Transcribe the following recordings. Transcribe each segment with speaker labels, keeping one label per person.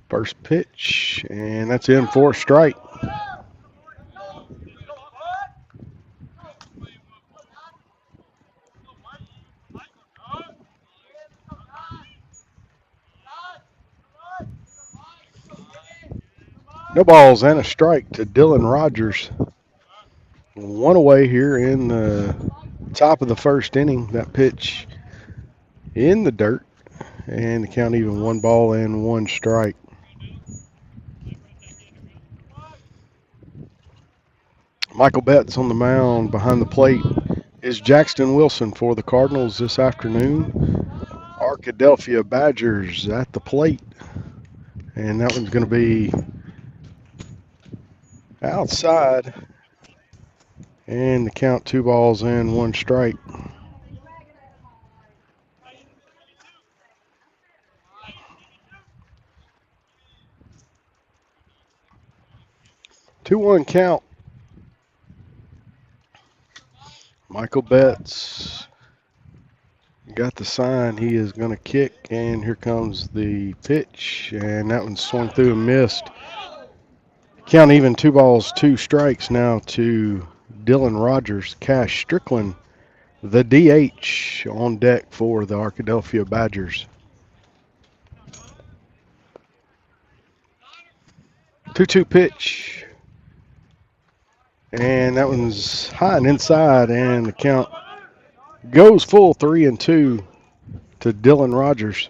Speaker 1: First pitch, and that's in for a strike. No balls and a strike to Dylan Rogers. One away here in the top of the first inning. That pitch in the dirt, and the count even 1 ball and 1 strike. Michael Betts on the mound behind the plate is Jackson Wilson for the Cardinals this afternoon. Arkadelphia Badgers at the plate, and that one's going to be outside, and the count 2 balls and 1 strike. 2-1 count. Michael Betts got the sign. He is going to kick, and here comes the pitch, and that one swung through and missed. Count even 2 balls, 2 strikes now to Dylan Rogers. Cash Strickland, the DH, on deck for the Arkadelphia Badgers. 2-2 pitch, and that one's high and inside, and the count goes full 3-2 to Dylan Rogers.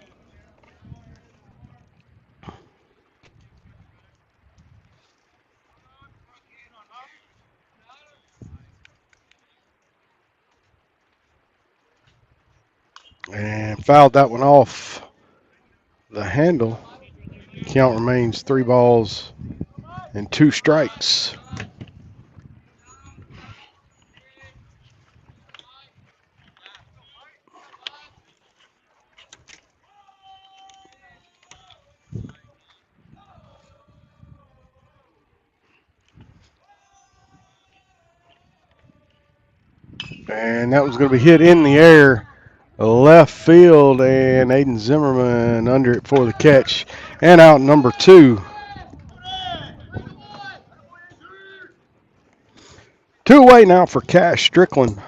Speaker 1: And fouled that one off the handle. Count remains 3 balls and 2 strikes. And that was going to be hit in the air, left field, and Aiden Zimmerman under it for the catch. And out number 2. 2 away now for Cash Strickland.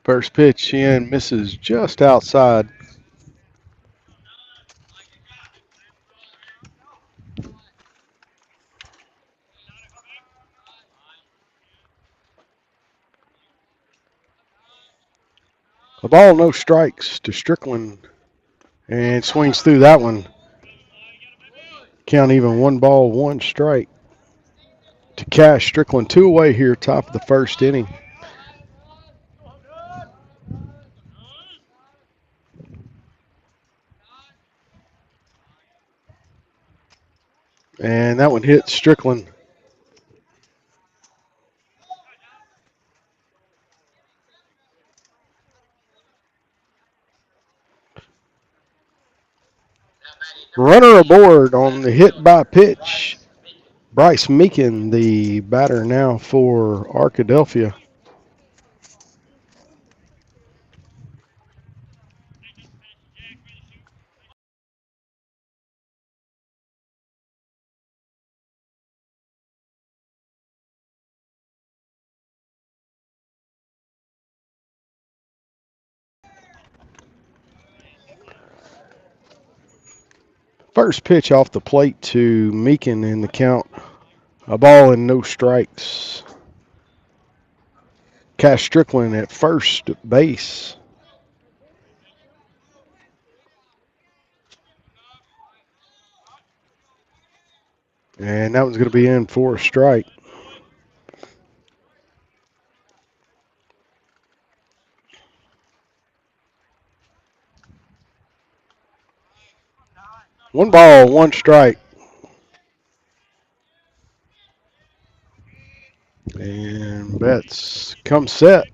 Speaker 1: First pitch in, misses just outside. A ball, no strikes to Strickland, and swings through that one. Count even 1 ball, 1 strike to Cash Strickland. 2 away here, top of the first inning. And that one hit Strickland. Runner aboard on the hit by pitch. Bryce Meekin, the batter now for Arkadelphia. First pitch off the plate to Meekin in the count. A ball and no strikes. Cash Strickland at first base. And that one's going to be in for a strike. One ball, 1 strike. And Betts comes set.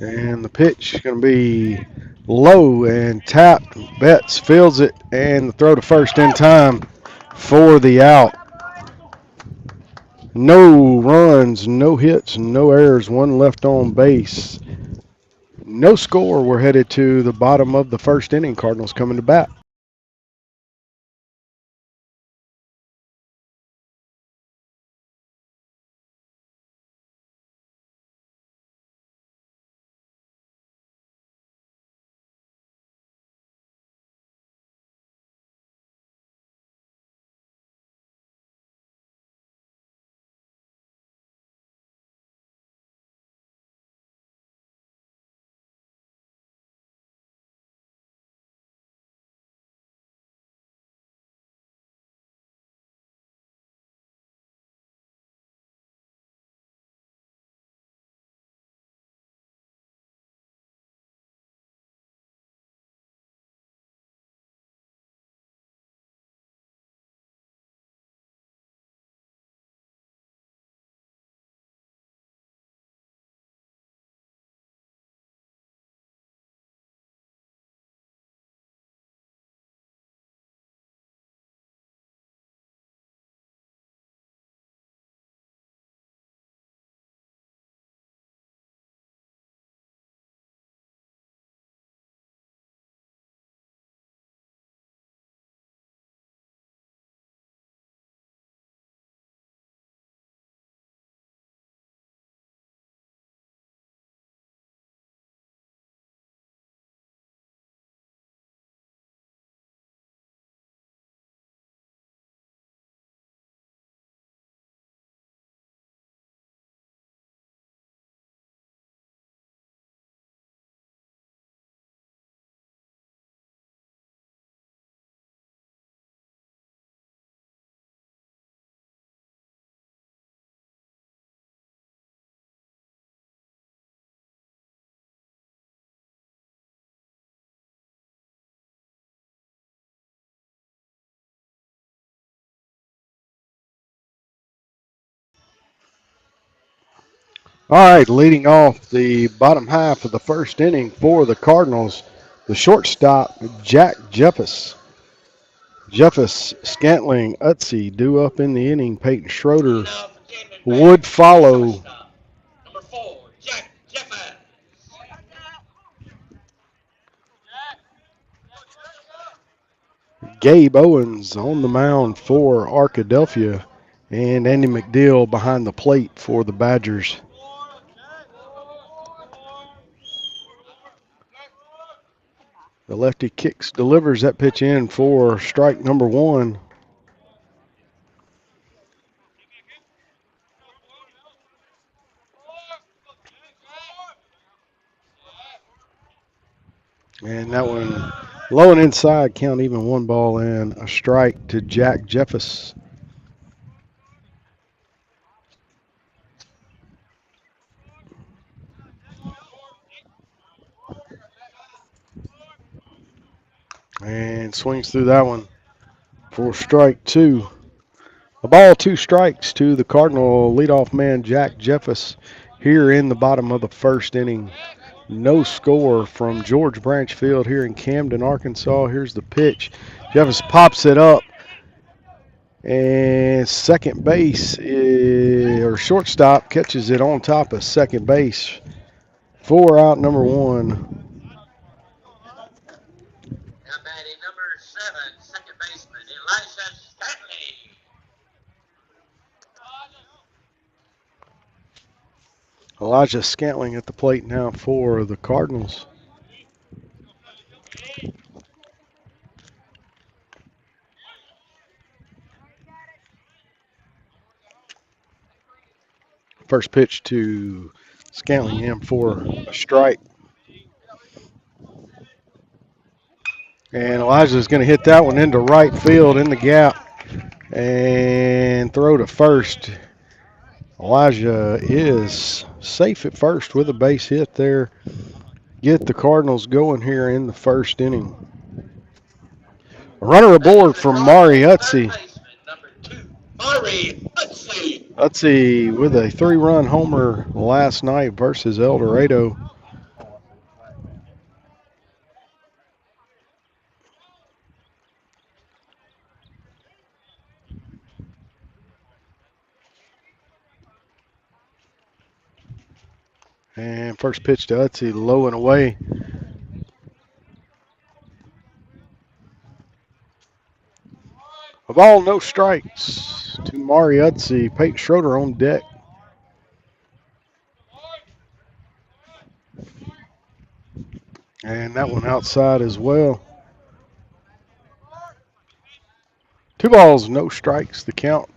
Speaker 1: And the pitch is going to be low and tapped. Betts fields it, and the throw to first in time for the out. No runs, no hits, no errors, one left on base. No score. We're headed to the bottom of the first inning. Cardinals coming to bat. All right, leading off the bottom half of the first inning for the Cardinals, the shortstop, Jack Jeffers. Jeffers, Scantling, Utsi due up in the inning. Peyton Schroeder would follow. Gabe Owens on the mound for Arkadelphia, and Andy McDill behind the plate for the Badgers. The lefty kicks, delivers that pitch in for strike number one. And that one low and inside, count even, one ball and a strike to Jack Jeffers. And swings through that one for strike two. A ball, two strikes to the Cardinal leadoff man, Jack Jeffers, here in the bottom of the first inning. No score from George Branch Field here in Camden, Arkansas. Here's the pitch. Jeffers pops it up. And second base, or shortstop, catches it on top of second base. 4 out, number one.
Speaker 2: Now batting number 7, second baseman, Elijah Stanley.
Speaker 1: Elijah Scantling at the plate now for the Cardinals. First pitch to Scantling in for a strike. And Elijah's going to hit that one into right field in the gap and throw to first. Elijah is safe at first with a base hit there. Get the Cardinals going here in the first inning. A runner aboard for Mari Utsi.
Speaker 2: Number 2, Mari Utsi.
Speaker 1: Let's see, with a 3-run homer last night versus El Dorado. And first pitch to Utsey, low and away. A ball, no strikes to Mari Utsey. Peyton Schroeder on deck. And that one outside as well. 2 balls, no strikes, the count.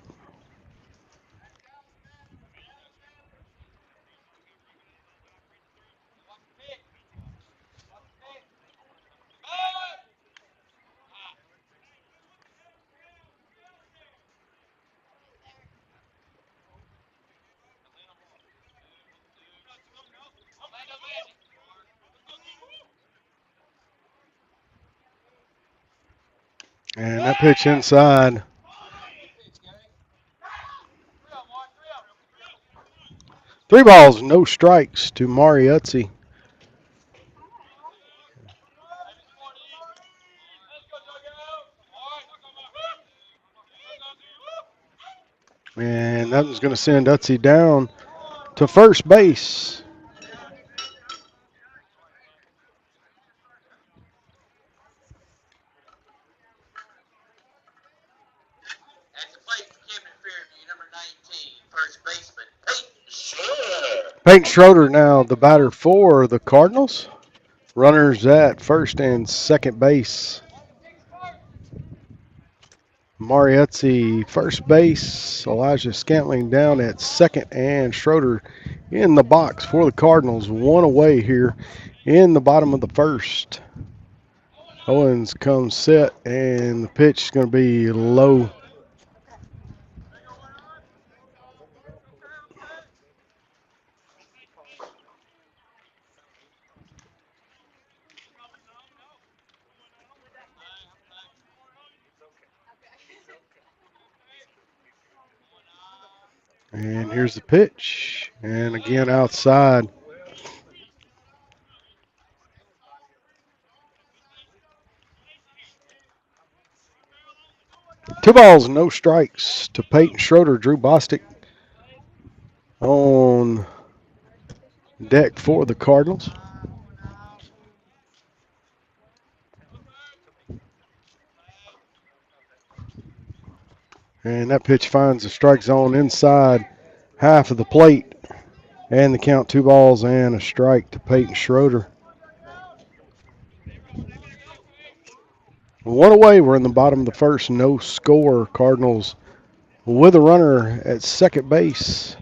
Speaker 1: And that pitch inside. 3 balls, no strikes to Mari Utsey. And that was going to send Utsey down to first base.
Speaker 2: At the plate for Camden Fairview, number 19, first baseman, Peyton Schroeder.
Speaker 1: Peyton Schroeder now the batter for the Cardinals. Runners at first and second base. Mari Utsey first base. Elijah Scantling down at second, and Schroeder in the box for the Cardinals. One away here in the bottom of the first. Owens comes set, and the pitch is going to be low. And here's the pitch. And again outside. Two balls, no strikes to Peyton Schroeder. Drew Bostic on deck for the Cardinals. And that pitch finds the strike zone inside half of the plate. And the count 2 balls and a strike to Peyton Schroeder. One away, we're in the bottom of the first, no score. Cardinals with a runner at second base.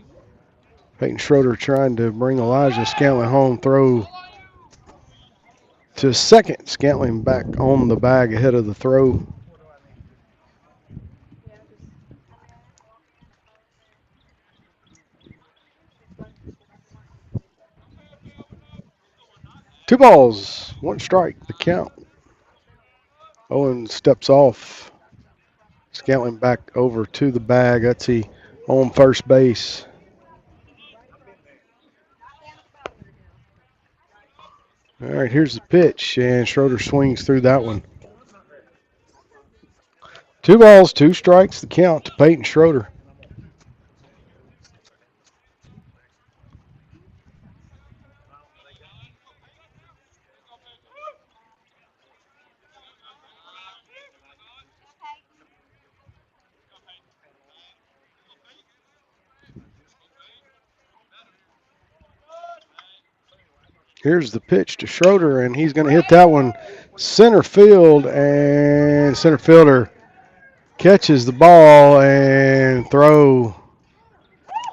Speaker 1: Peyton Schroeder trying to bring Elijah Scantling home. Throw to second. Scantling back on the bag ahead of the throw. Two balls, one strike, the count. Owen steps off. Scantling back over to the bag. Utsey on first base. All right, here's the pitch, and Schroeder swings through that one. 2 balls, 2 strikes, the count to Peyton Schroeder. Here's the pitch to Schroeder, and he's going to hit that one center field, and center fielder catches the ball and throw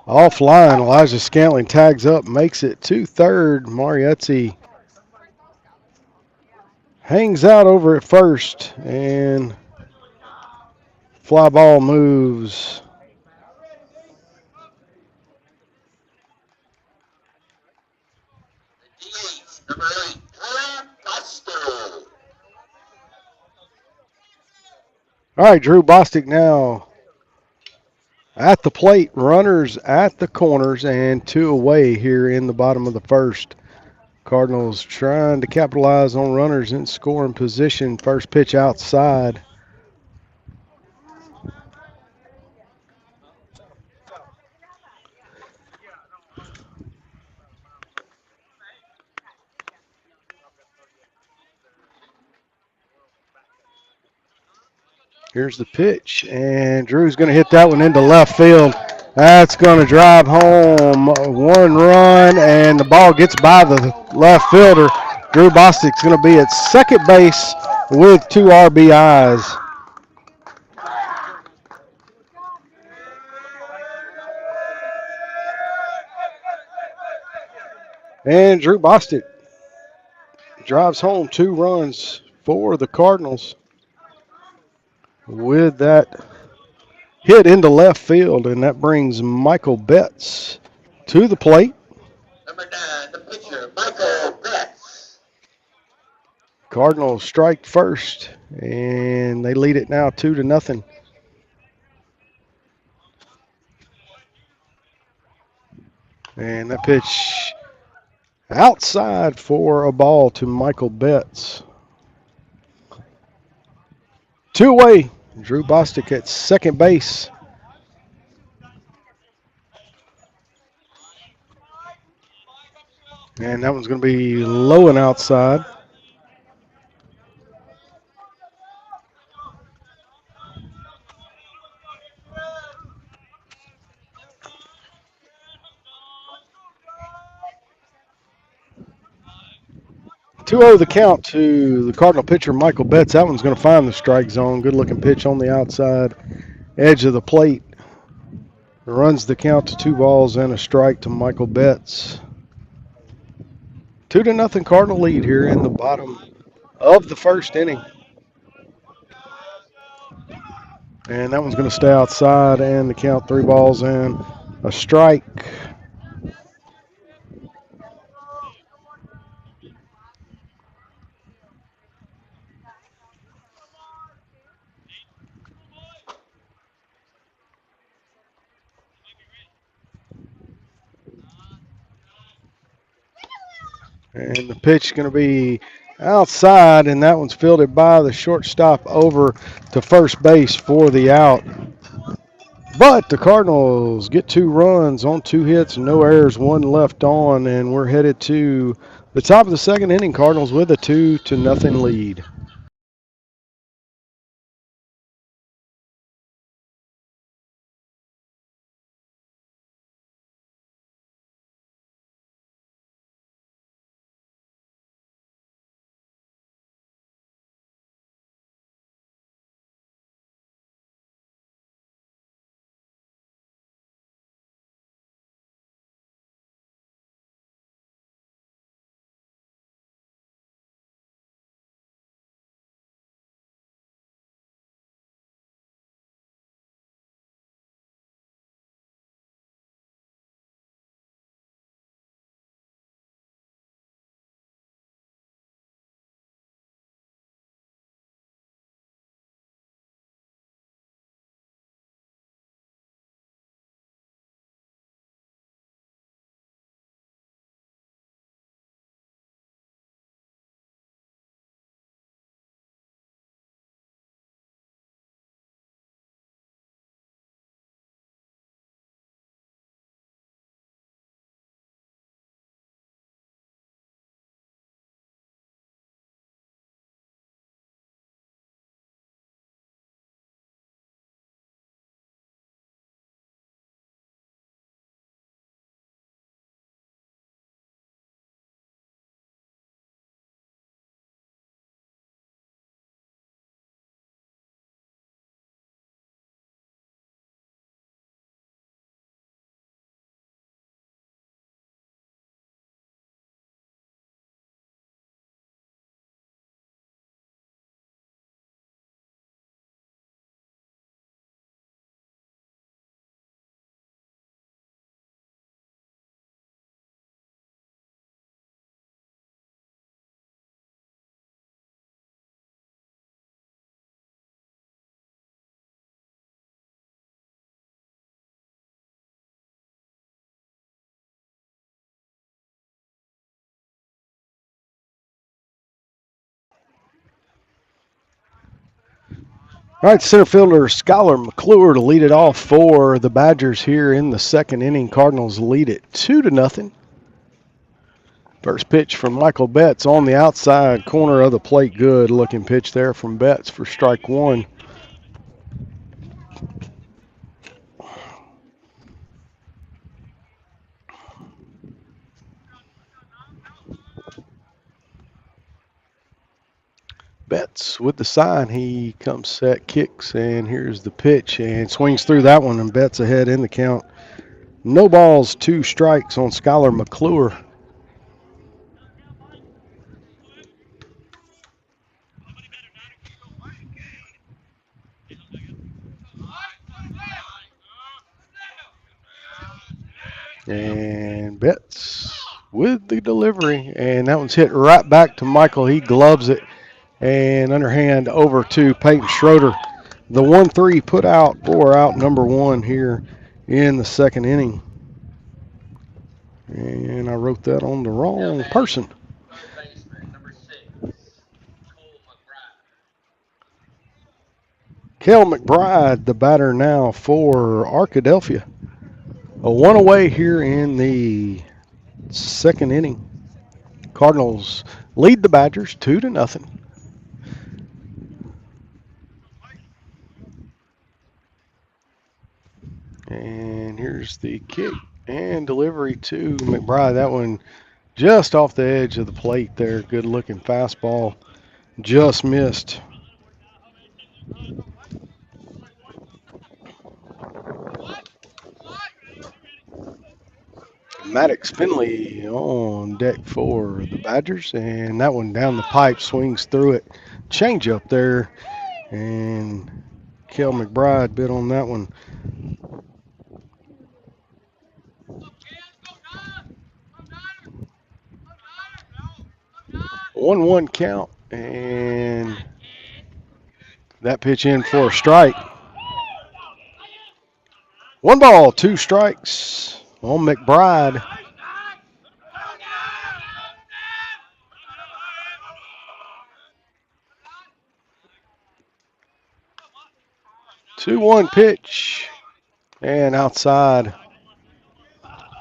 Speaker 1: offline. Elijah Scantling tags up, makes it to third. Mari Utsey hangs out over at first, and fly ball moves.
Speaker 2: The DH, number 8, Drew Buster.
Speaker 1: All right, Drew Bostic now At the plate, runners at the corners, and 2 away here in the bottom of the first. Cardinals trying to capitalize on runners in scoring position. First pitch outside. Here's the pitch, and Drew's going to hit that one into left field. That's going to drive home 1 run, and the ball gets by the left fielder. Drew Bostic's going to be at second base with 2 RBIs. And Drew Bostic drives home 2 runs for the Cardinals with that hit into left field, and that brings Michael Betts to the plate.
Speaker 2: Number 9, the pitcher, Michael Betts.
Speaker 1: Cardinals strike first, and they lead it now 2-0. And that pitch outside for a ball to Michael Betts. 2 away. Drew Bostic at second base. And that one's going to be low and outside. Two 0 the count to the Cardinal pitcher, Michael Betts. That one's going to find the strike zone. Good looking pitch on the outside edge of the plate. Runs the count to 2 balls and a strike to Michael Betts. 2-0 Cardinal lead here in the bottom of the first inning. And that one's going to stay outside, and the count 3 balls and a strike. And the pitch is going to be outside, and that one's fielded by the shortstop over to first base for the out. But the Cardinals get 2 runs on 2 hits, no errors, 1 left on, and we're headed to the top of the second inning. Cardinals with a 2-0 lead. All right, center fielder Skylar McClure to lead it off for the Badgers here in the second inning. Cardinals lead it 2-0. First pitch from Michael Betts on the outside corner of the plate. Good looking pitch there from Betts for strike one. Betts with the sign. He comes set, kicks, and here's the pitch and swings through that one, and Betts ahead in the count. No balls, 2 strikes on Skylar McClure. And Betts with the delivery, and that one's hit right back to Michael. He gloves it, and underhand over to Peyton Schroeder. The 1-3 put out for out number one here in the second inning. And I wrote that on the wrong person. Cale McBride, the batter now for Arkadelphia. A one away here in the second inning. Cardinals lead the Badgers 2-0. And here's the kick and delivery to McBride. That one just off the edge of the plate there. Good looking fastball. Just missed. Maddox Finley on deck for the Badgers, and that one down the pipe, swings through it. Change up there, and Cale McBride bit on that one. 1-1 count, and that pitch in for a strike. 1 ball, 2 strikes on McBride. Two-one pitch, and outside.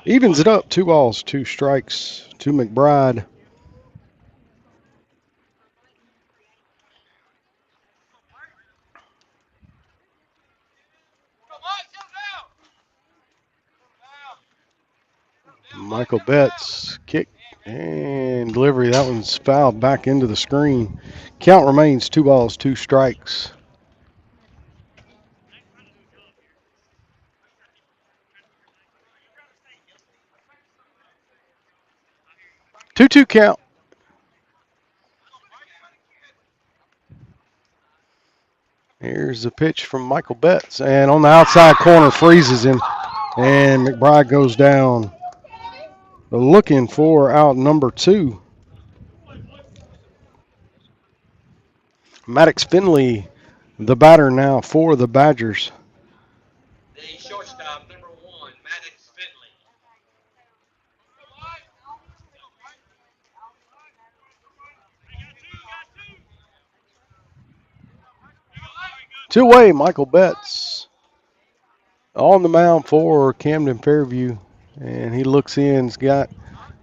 Speaker 1: Evens it up, 2 balls, 2 strikes to McBride. Michael Betts, kick and delivery. That one's fouled back into the screen. Count remains 2 balls, 2 strikes. Two-two count. Here's the pitch from Michael Betts, and on the outside corner freezes him, and McBride goes down. Looking for out number 2. Maddox Finley, the batter now for the Badgers.
Speaker 2: The shortstop, number 1, Maddox Finley.
Speaker 1: 2 away, Michael Betts on the mound for Camden Fairview, and he looks in, he's got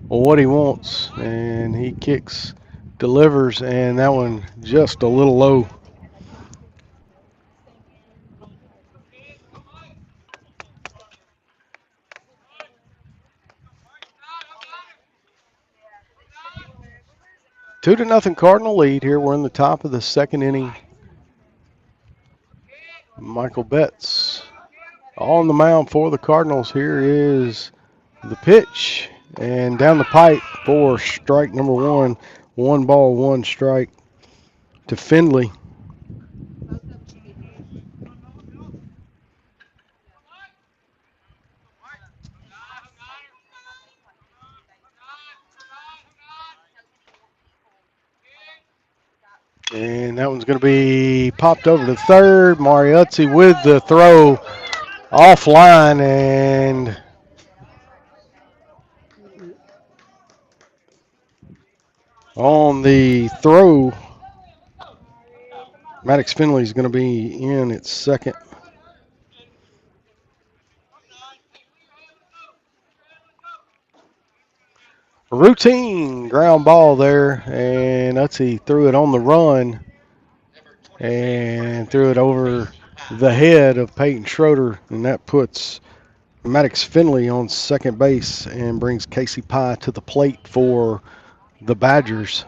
Speaker 1: what he wants, and he kicks, delivers, and that one just a little low. Two to nothing Cardinal lead here. We're in the top of the second inning. Michael Betts on the mound for the Cardinals. Here is the pitch, and down the pipe for strike number 1. 1 ball, 1 strike to Finley. And that one's going to be popped over to third. Mariuzzi with the throw offline, and on the throw, Maddox Finley is going to be in at second. A routine ground ball there, and he threw it on the run and threw it over the head of Peyton Schroeder, and that puts Maddox Finley on second base and brings Casey Pye to the plate for the Badgers.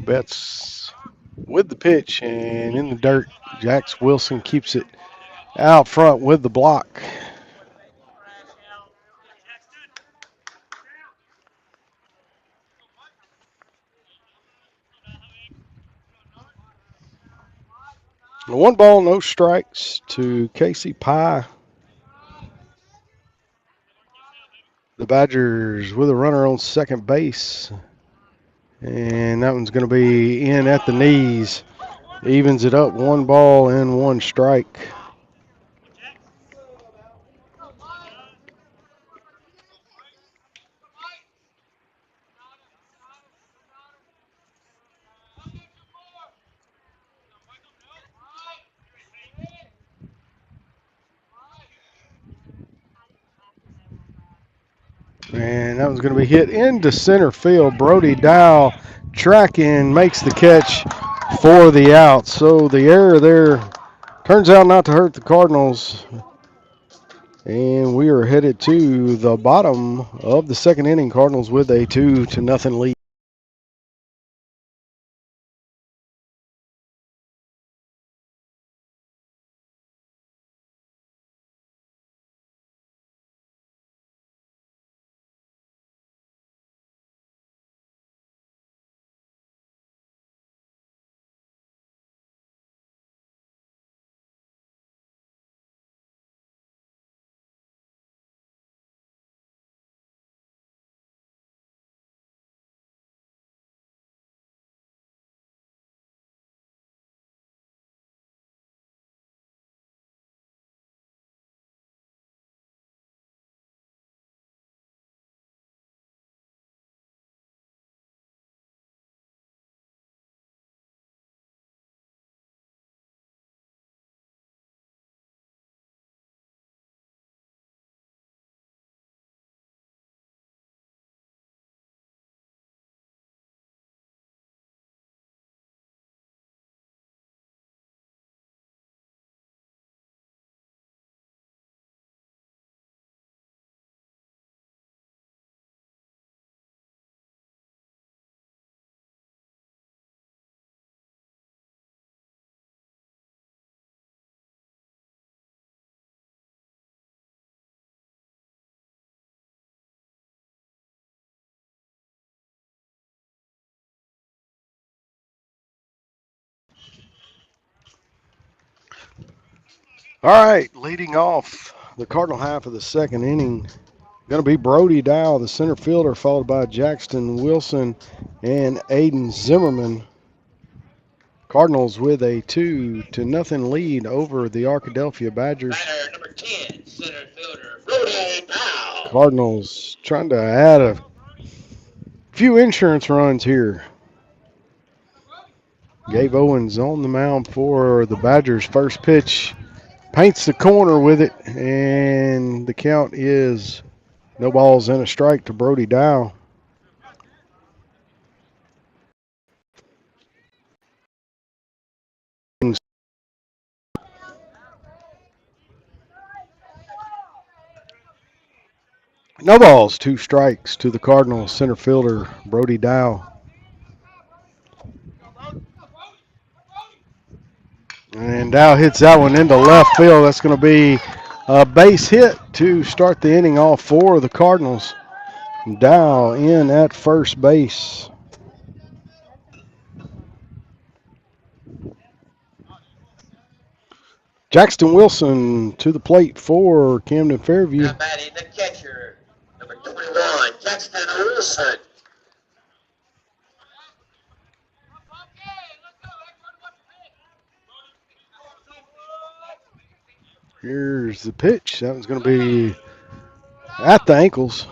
Speaker 1: Betts with the pitch and in the dirt. Jax Wilson keeps it out front with the block. One ball, no strikes to Casey Pye. The Badgers with a runner on second base. And that one's going to be in at the knees. Evens it up, one ball and one strike. And that one's going to be hit into center field. Brody Dow tracking, makes the catch for the out. So the error there turns out not to hurt the Cardinals. And we are headed to the bottom of the second inning. Cardinals with a 2-0 lead. All right, leading off the Cardinal half of the second inning, going to be Brody Dow, the center fielder, followed by Jackson Wilson and Aiden Zimmerman. Cardinals with a 2-0 lead over the Arkadelphia Badgers.
Speaker 2: Batter number 10, center fielder, Brody Dow.
Speaker 1: Cardinals trying to add a few insurance runs here. Gabe Owens on the mound for the Badgers. First pitch paints the corner with it, and the count is no balls and a strike to Brody Dow. No balls, two strikes to the Cardinals center fielder, Brody Dow. And Dow hits that one into left field. That's going to be a base hit to start the inning off for the Cardinals. Dow in at first base. Jackson Wilson to the plate for Camden Fairview.
Speaker 2: Now batting the catcher, number 21, Jackson Wilson.
Speaker 1: Here's the pitch. That one's going to be at the ankles.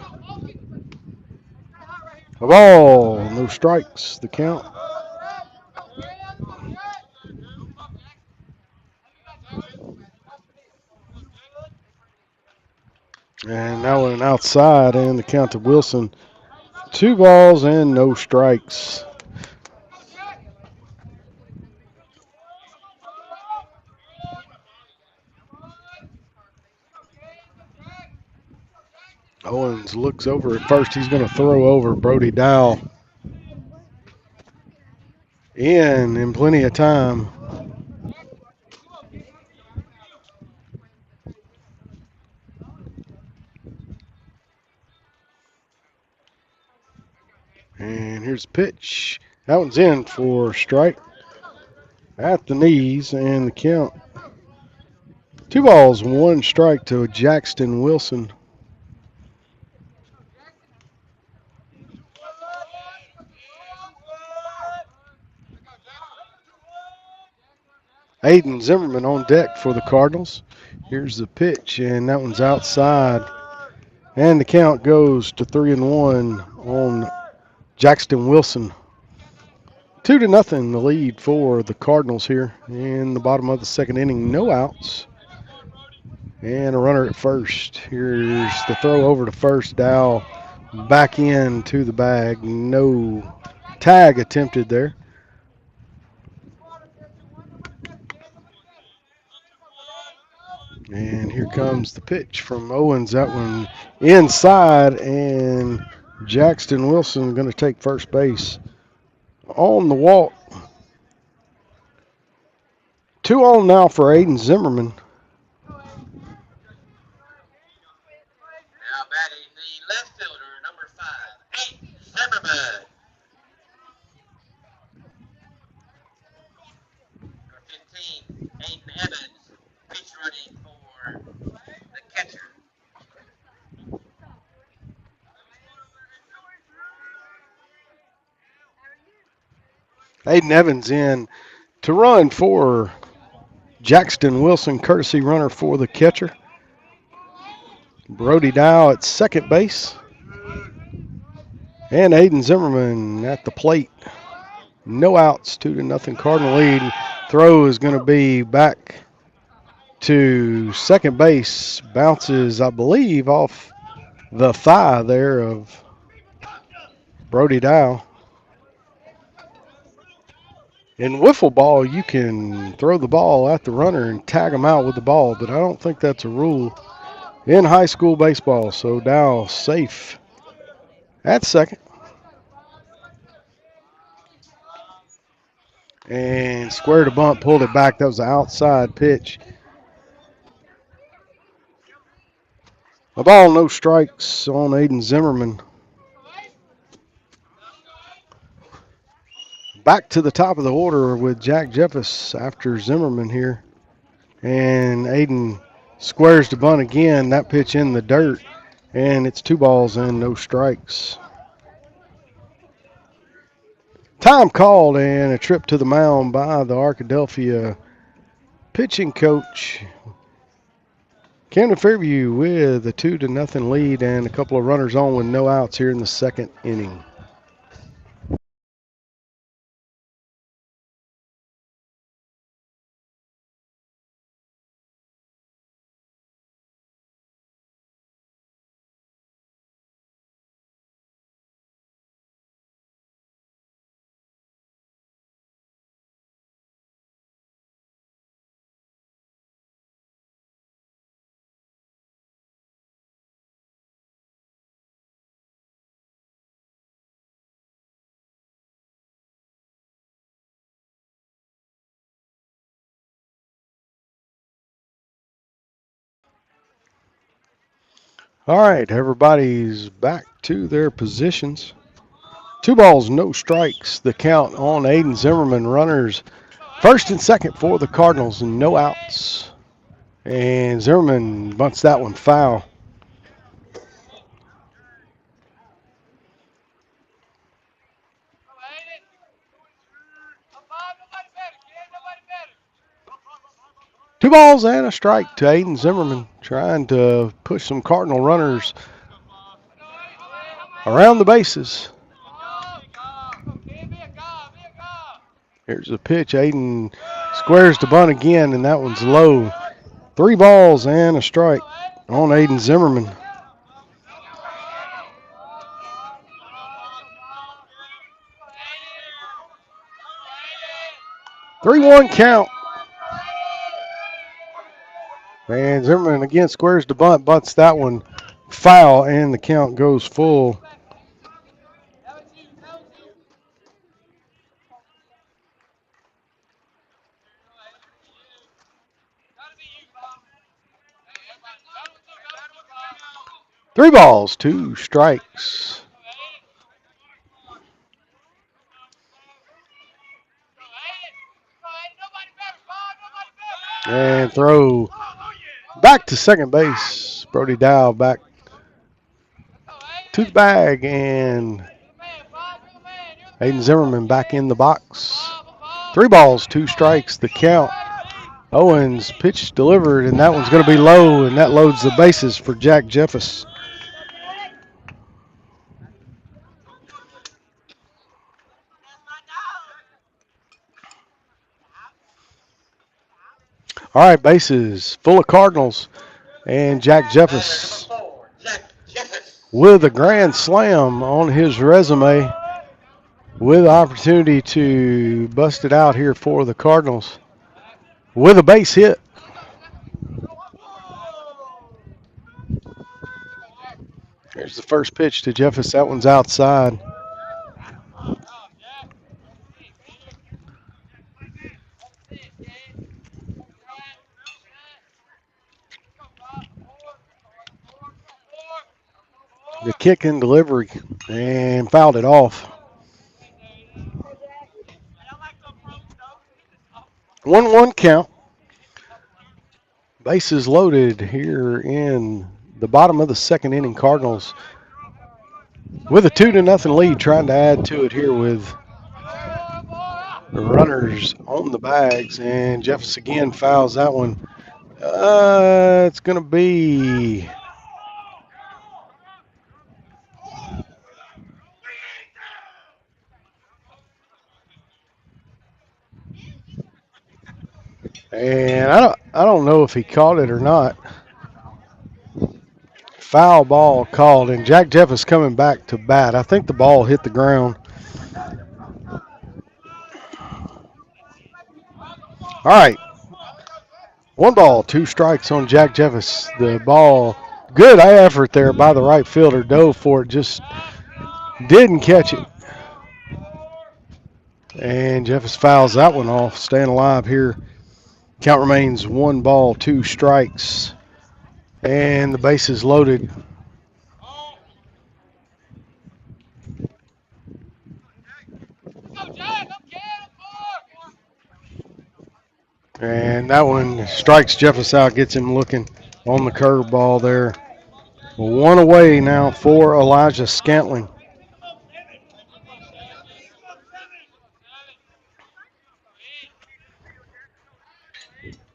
Speaker 1: A ball, no strikes, the count. And now an outside, and the count to Wilson. 2 balls and no strikes. Owens looks over at first. He's going to throw over Brody Dow in plenty of time. And here's the pitch. That one's in for strike at the knees, and the count. 2 balls, 1 strike to Jackson Wilson. Aiden Zimmerman on deck for the Cardinals. Here's the pitch, and that one's outside. And the count goes to 3-1 on Jackson Wilson. 2-0 the lead for the Cardinals here in the bottom of the second inning. No outs. And a runner at first. Here's the throw over to first. Dow back into the bag. No tag attempted there. And here comes the pitch from Owens. That one inside, and Jackson Wilson going to take first base on the walk. 2 on now for Aiden Zimmerman.
Speaker 2: Now batting the left fielder, number 5, 8, Zimmerman. Number 15, Aiden Evans, pitch running for the catcher.
Speaker 1: Aiden Evans in to run for Jackson Wilson, courtesy runner for the catcher. Brody Dow at second base. And Aiden Zimmerman at the plate. No outs, 2-0 Cardinal lead. Throw is going to be back to second base. Bounces, I believe, off the thigh there of Brody Dow. In wiffle ball, you can throw the ball at the runner and tag them out with the ball, but I don't think that's a rule in high school baseball. So Dow safe at second. And squared a bunt, pulled it back. That was an outside pitch. A ball, no strikes on Aiden Zimmerman. Back to the top of the order with Jack Jeffus after Zimmerman here. And Aiden squares the bunt again. That pitch in the dirt. And it's 2 balls and no strikes. Time called and a trip to the mound by the Arkadelphia pitching coach. Camden Fairview with a 2-0 lead and a couple of runners on with no outs here in the second inning. All right, everybody's back to their positions. 2 balls, no strikes. The count on Aiden Zimmerman. Runners first and second for the Cardinals and no outs. And Zimmerman bunts that one foul. balls and a strike to Aiden Zimmerman, trying to push some Cardinal runners around the bases. Here's the pitch. Aiden squares the bunt again, and that one's low. 3 balls and a strike on Aiden Zimmerman. Three-one count. And Zimmerman again squares the bunt, bunts that one foul, and the count goes full. Three balls, 2 strikes. And throw back to second base. Brody Dow back to the bag, and Aiden Zimmerman back in the box. 3 balls, 2 strikes, the count. Owens pitch delivered, and that one's going to be low, and that loads the bases for Jack Jeffers. All right, bases full of Cardinals, and Jack Jeffers with a grand slam on his resume, with opportunity to bust it out here for the Cardinals with a base hit. Here's the first pitch to Jeffers. That one's outside. The kick and delivery, and fouled it off. 1-1 count. Bases loaded here in the bottom of the second inning. Cardinals with a 2-0 lead, trying to add to it here with the runners on the bags, and Jeffers again fouls that one. It's going to be and I don't know if he caught it or not. Foul ball called, and Jack Jeffers coming back to bat. I think the ball hit the ground. All right. 1 ball, 2 strikes on Jack Jeffers. The ball, good effort there by the right fielder. Dove for it, just didn't catch it. And Jeffers fouls that one off, staying alive here. Count remains 1 ball, 2 strikes. And the bases loaded. And that one strikes Jeffers out, gets him looking on the curveball there. 1 away now for Elijah Scantling.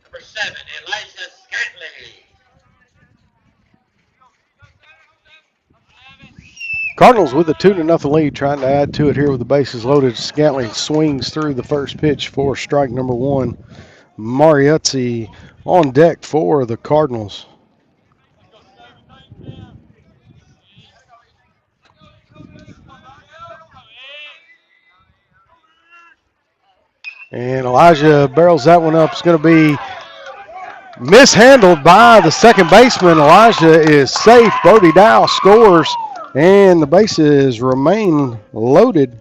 Speaker 2: Number 7, Elijah Scantling.
Speaker 1: Cardinals with a 2-0 lead, trying to add to it here with the bases loaded. Scantling swings through the first pitch for strike number 1. Mariuzzi on deck for the Cardinals. And Elijah barrels that one up. It's going to be mishandled by the second baseman. Elijah is safe. Brody Dow scores, and the bases remain loaded.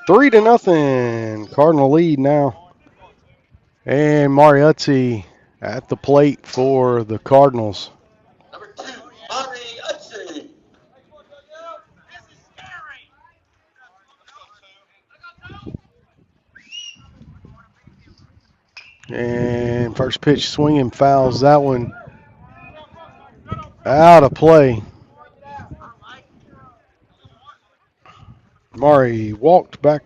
Speaker 1: Three to nothing. Cardinal lead now. And Mariuzzi at the plate for the Cardinals.
Speaker 2: Number 2, Mariuzzi.
Speaker 1: And first pitch swinging, fouls that one out of play. Mari walked back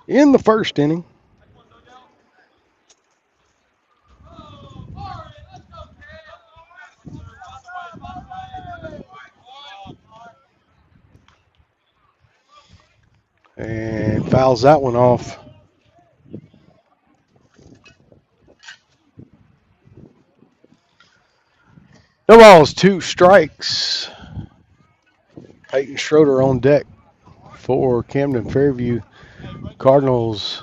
Speaker 1: in the first inning. And fouls that one off. No balls, 2 strikes. Peyton Schroeder on deck for Camden Fairview. Cardinals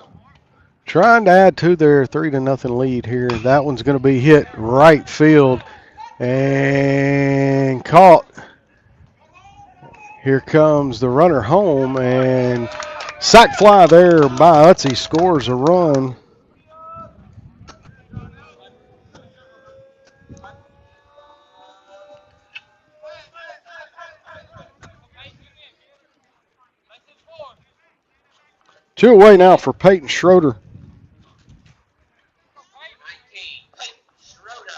Speaker 1: trying to add to their 3-0 lead here. That one's going to be hit right field and caught. Here comes the runner home, and sac fly there by Utsey scores a run. Two away now for Peyton Schroeder.
Speaker 2: 19, Peyton Schroeder.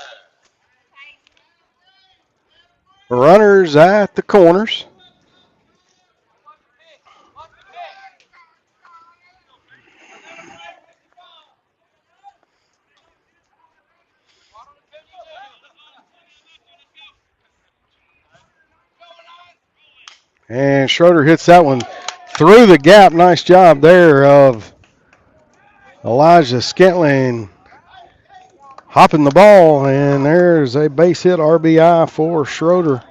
Speaker 1: Runners at the corners. And Schroeder hits that one through the gap. Nice job there of Elijah Scantling hopping the ball. And there's a base hit RBI for Schroeder.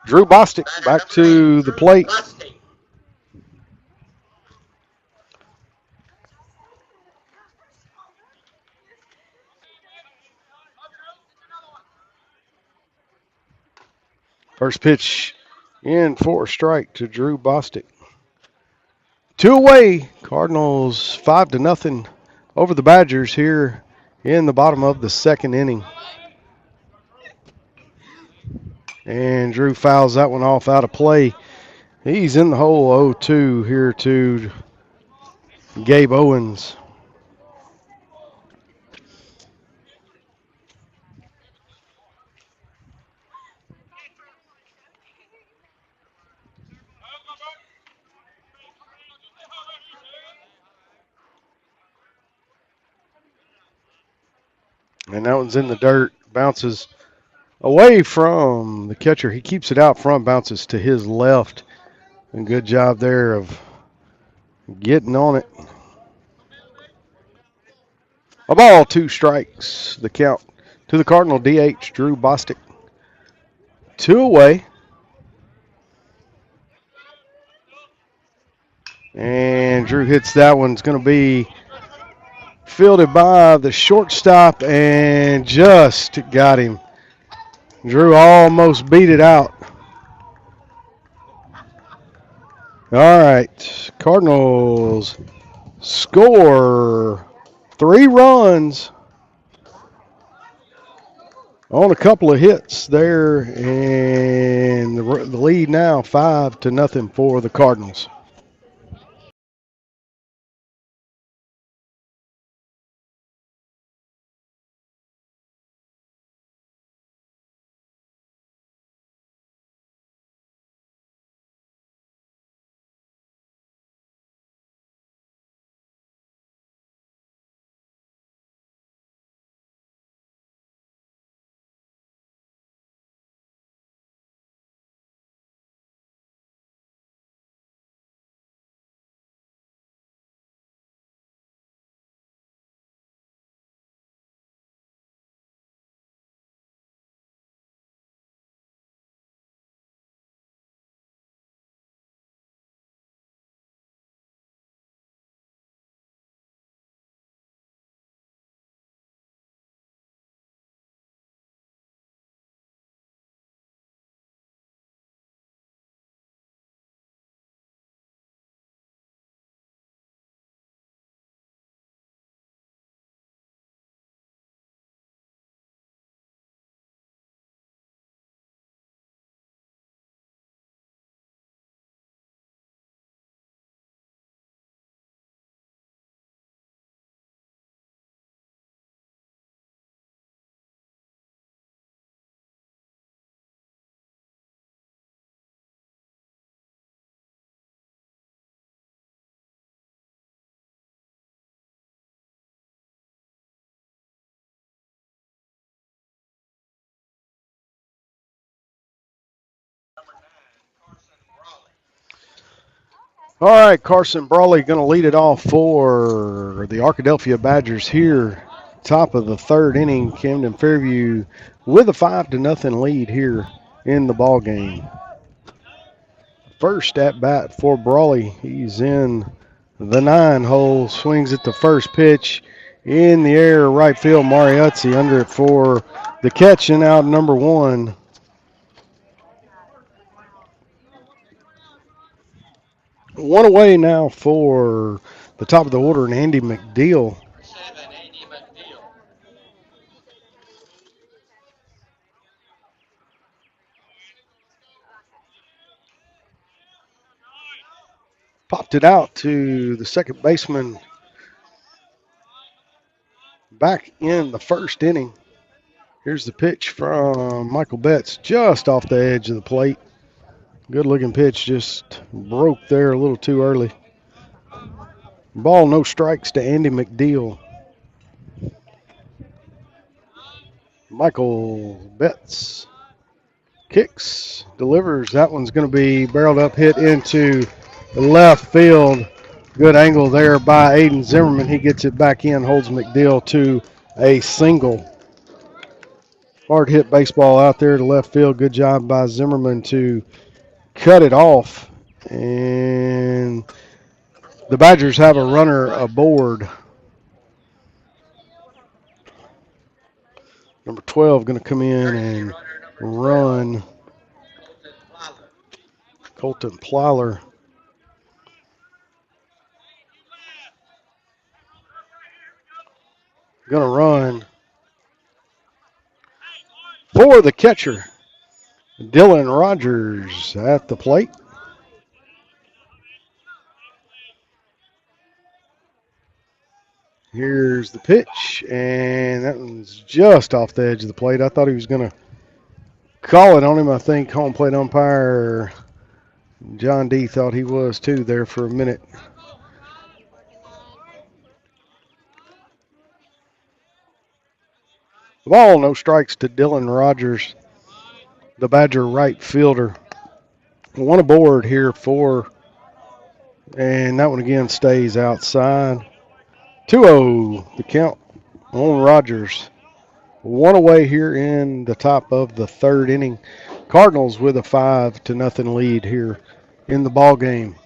Speaker 1: Drew Bostic back to the plate. First pitch in for a strike to Drew Bostic. Two away. Cardinals 5-0 over the Badgers here in the bottom of the second inning. And Drew fouls that one off out of play. He's in the hole 0-2 here to Gabe Owens. And that one's in the dirt. Bounces away from the catcher. He keeps it out front, bounces to his left. And good job there of getting on it. A ball, 2 strikes. The count to the Cardinal DH, Drew Bostic. Two away. And Drew hits that one. It's going to be fielded by the shortstop and just got him. Drew almost beat it out. All right. Cardinals score 3 runs on a couple of hits there, and the lead now 5-0 for the Cardinals. All right, Carson Brawley going to lead it off for the Arkadelphia Badgers here. Top of the third inning, Camden Fairview with a 5-0 lead here in the ball game. First at bat for Brawley. He's in the 9 hole, swings at the first pitch in the air, right field. Mariuzzi under it for the catch and out number 1. One away now for the top of the order and Andy McDeal. Popped it out to the second baseman back in the first inning. Here's the pitch from Michael Betts just off the edge of the plate. Good looking pitch, just broke there a little too early. Ball, no strikes to Andy McDeal. Michael Betts kicks, delivers. That one's going to be barreled up, hit into the left field. Good angle there by Aiden Zimmerman. He gets it back in, holds McDeal to a single. Hard hit baseball out there to left field. Good job by Zimmerman to cut it off. And the Badgers have a runner aboard. Number 12 going to come in and run. Colton Plyler. Going to run for the catcher, Dylan Rogers at the plate. Here's the pitch, and that one's just off the edge of the plate. I thought he was going to call it on him. I think home plate umpire John D. thought he was too there for a minute. The ball, no strikes to Dylan Rogers, the Badger right fielder. One aboard here for, and that one again stays outside. 2-0 the count on Rogers. One away here in the top of the third inning. Cardinals with a 5-0 lead here in the ball game.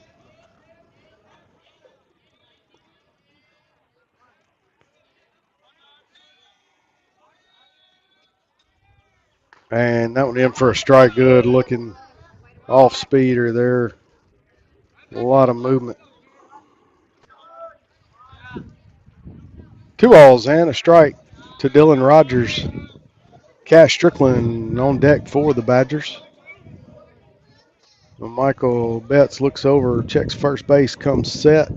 Speaker 1: And that one in for a strike. Good looking off speeder there. A lot of movement. 2 balls and a strike to Dylan Rogers. Cash Strickland on deck for the Badgers. Michael Betts looks over, checks first base, comes set.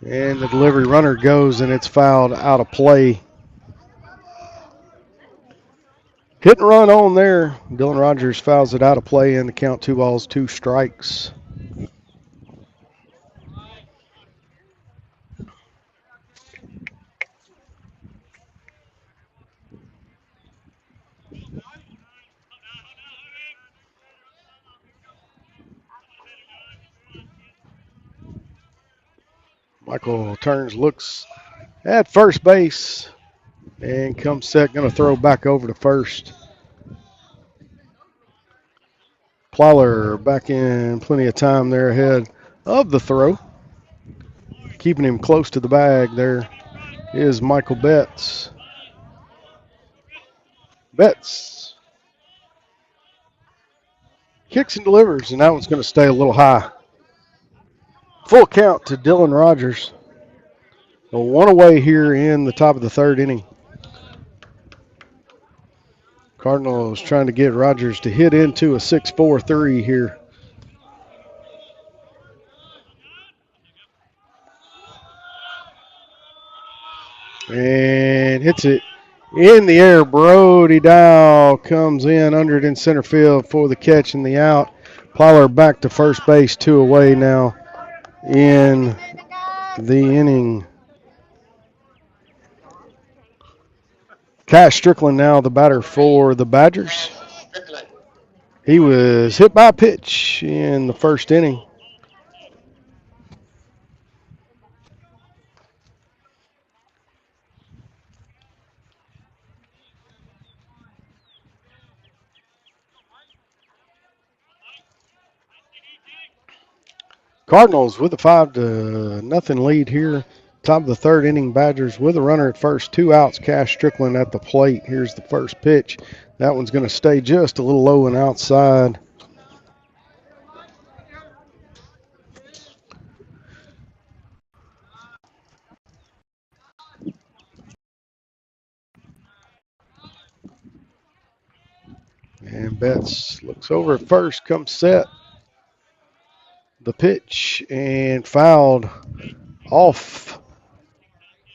Speaker 1: And the delivery runner goes, and it's fouled out of play. Hit and run on there. Dylan Rogers fouls it out of play, and the count 2 balls, 2 strikes. Michael turns, looks at first base, and comes set, going to throw back over to first. Plyler back in plenty of time there ahead of the throw. Keeping him close to the bag there is Michael Betts. Betts kicks and delivers, and that one's going to stay a little high. Full count to Dylan Rogers. One away here in the top of the third inning. Cardinals trying to get Rogers to hit into a 6-4-3 here. And hits it in the air. Brody Dow comes in under it in center field for the catch and the out. Plyler back to first base, 2 away now in the inning. Cash Strickland now the batter for the Badgers. He was hit by a pitch in the first inning. Cardinals with a 5-0 lead here. Top of the third inning, Badgers with a runner at first, 2 outs. Cash Strickland at the plate. Here's the first pitch. That one's going to stay just a little low and outside. And Betts looks over at first, comes set. The pitch and fouled off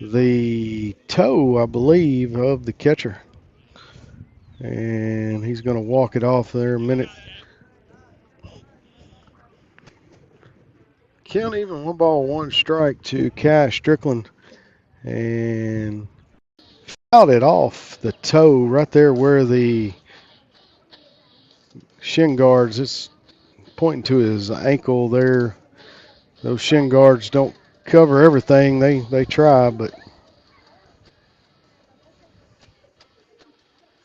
Speaker 1: the toe, I believe, of the catcher. And he's going to walk it off there a minute. Count even, 1-1 strike to Cash Strickland. And fouled it off the toe right there where the shin guards, it's pointing to his ankle there. Those shin guards don't cover everything. They try, but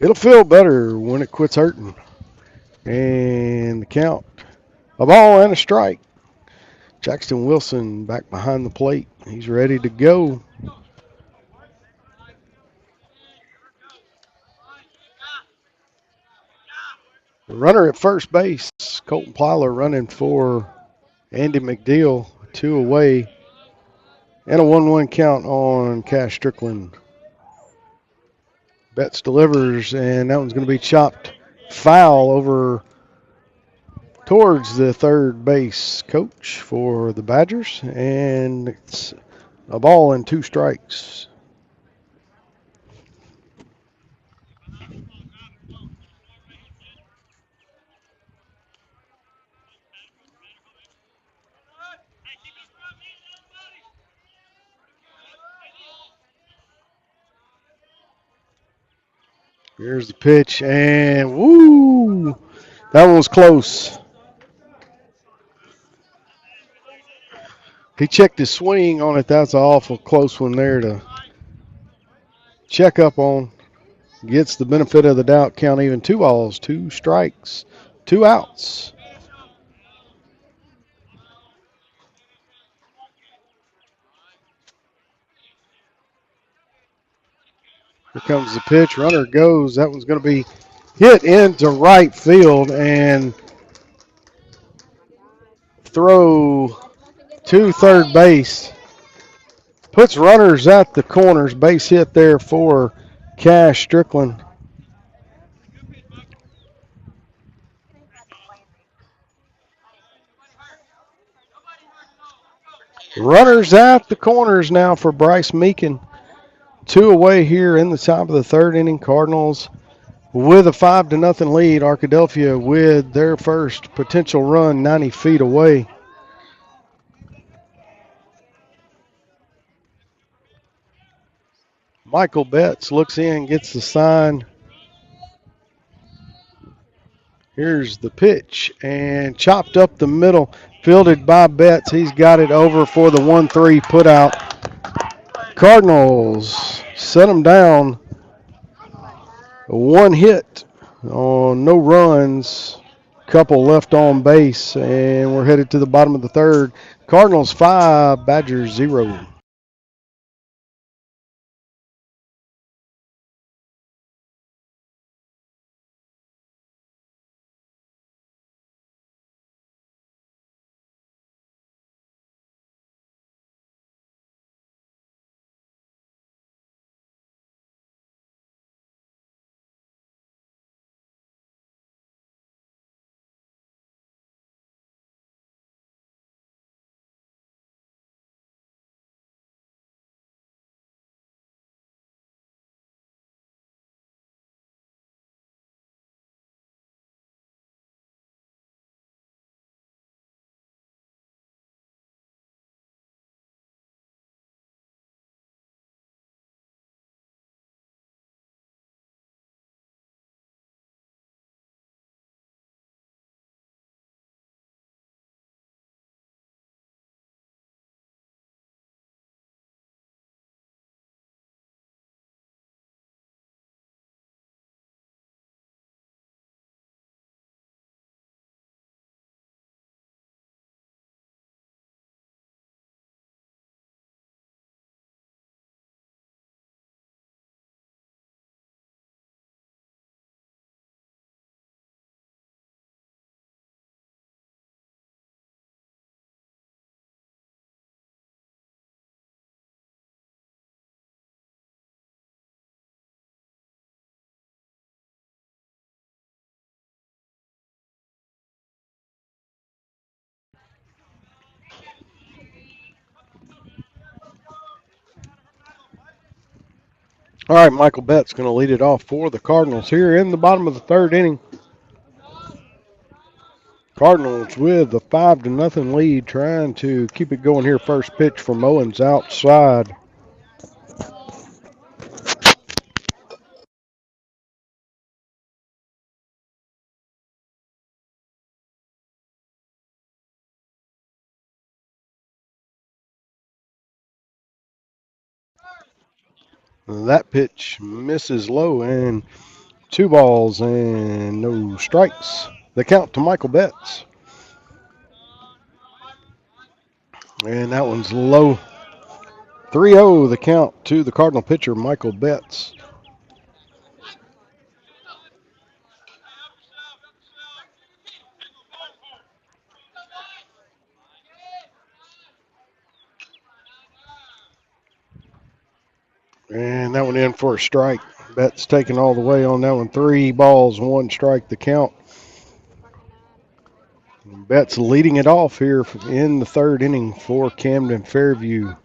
Speaker 1: it'll feel better when it quits hurting. And the count, a ball and a strike. Jackson Wilson back behind the plate. He's ready to go. The runner at first base, Colton Plyler running for Andy McDeal, 2 away. And a 1-1 count on Cash Strickland. Betts delivers, and that one's going to be chopped foul over towards the third base coach for the Badgers. And it's a ball and 2 strikes. Here's the pitch, and woo! That one was close. He checked his swing on it. That's an awful close one there to check up on. Gets the benefit of the doubt. Count even, 2 balls, 2 strikes, 2 outs. Here comes the pitch. Runner goes. That one's going to be hit into right field and throw to third base. Puts runners at the corners. Base hit there for Cash Strickland. Runners at the corners now for Bryce Meekin. 2 away here in the top of the third inning. Cardinals with a 5-0 lead. Arkadelphia with their first potential run 90 feet away. Michael Betts looks in, gets the sign. Here's the pitch and chopped up the middle, fielded by Betts. He's got it over for the 1-3 put out. Cardinals set them down. 1 hit on no runs, couple left on base, and we're headed to the bottom of the third. Cardinals 5, Badgers 0. All right, Michael Betts going to lead it off for the Cardinals here in the bottom of the third inning. Cardinals with a 5-0 lead, trying to keep it going here. First pitch from Owens outside. That pitch misses low, and 2 balls and no strikes. The count to Michael Betts. And that one's low. 3-0 the count to the Cardinal pitcher, Michael Betts. And that one in for a strike. Betts taking all the way on that one. 3 balls, 1 strike, the count. Betts leading it off here in the third inning for Camden Fairview.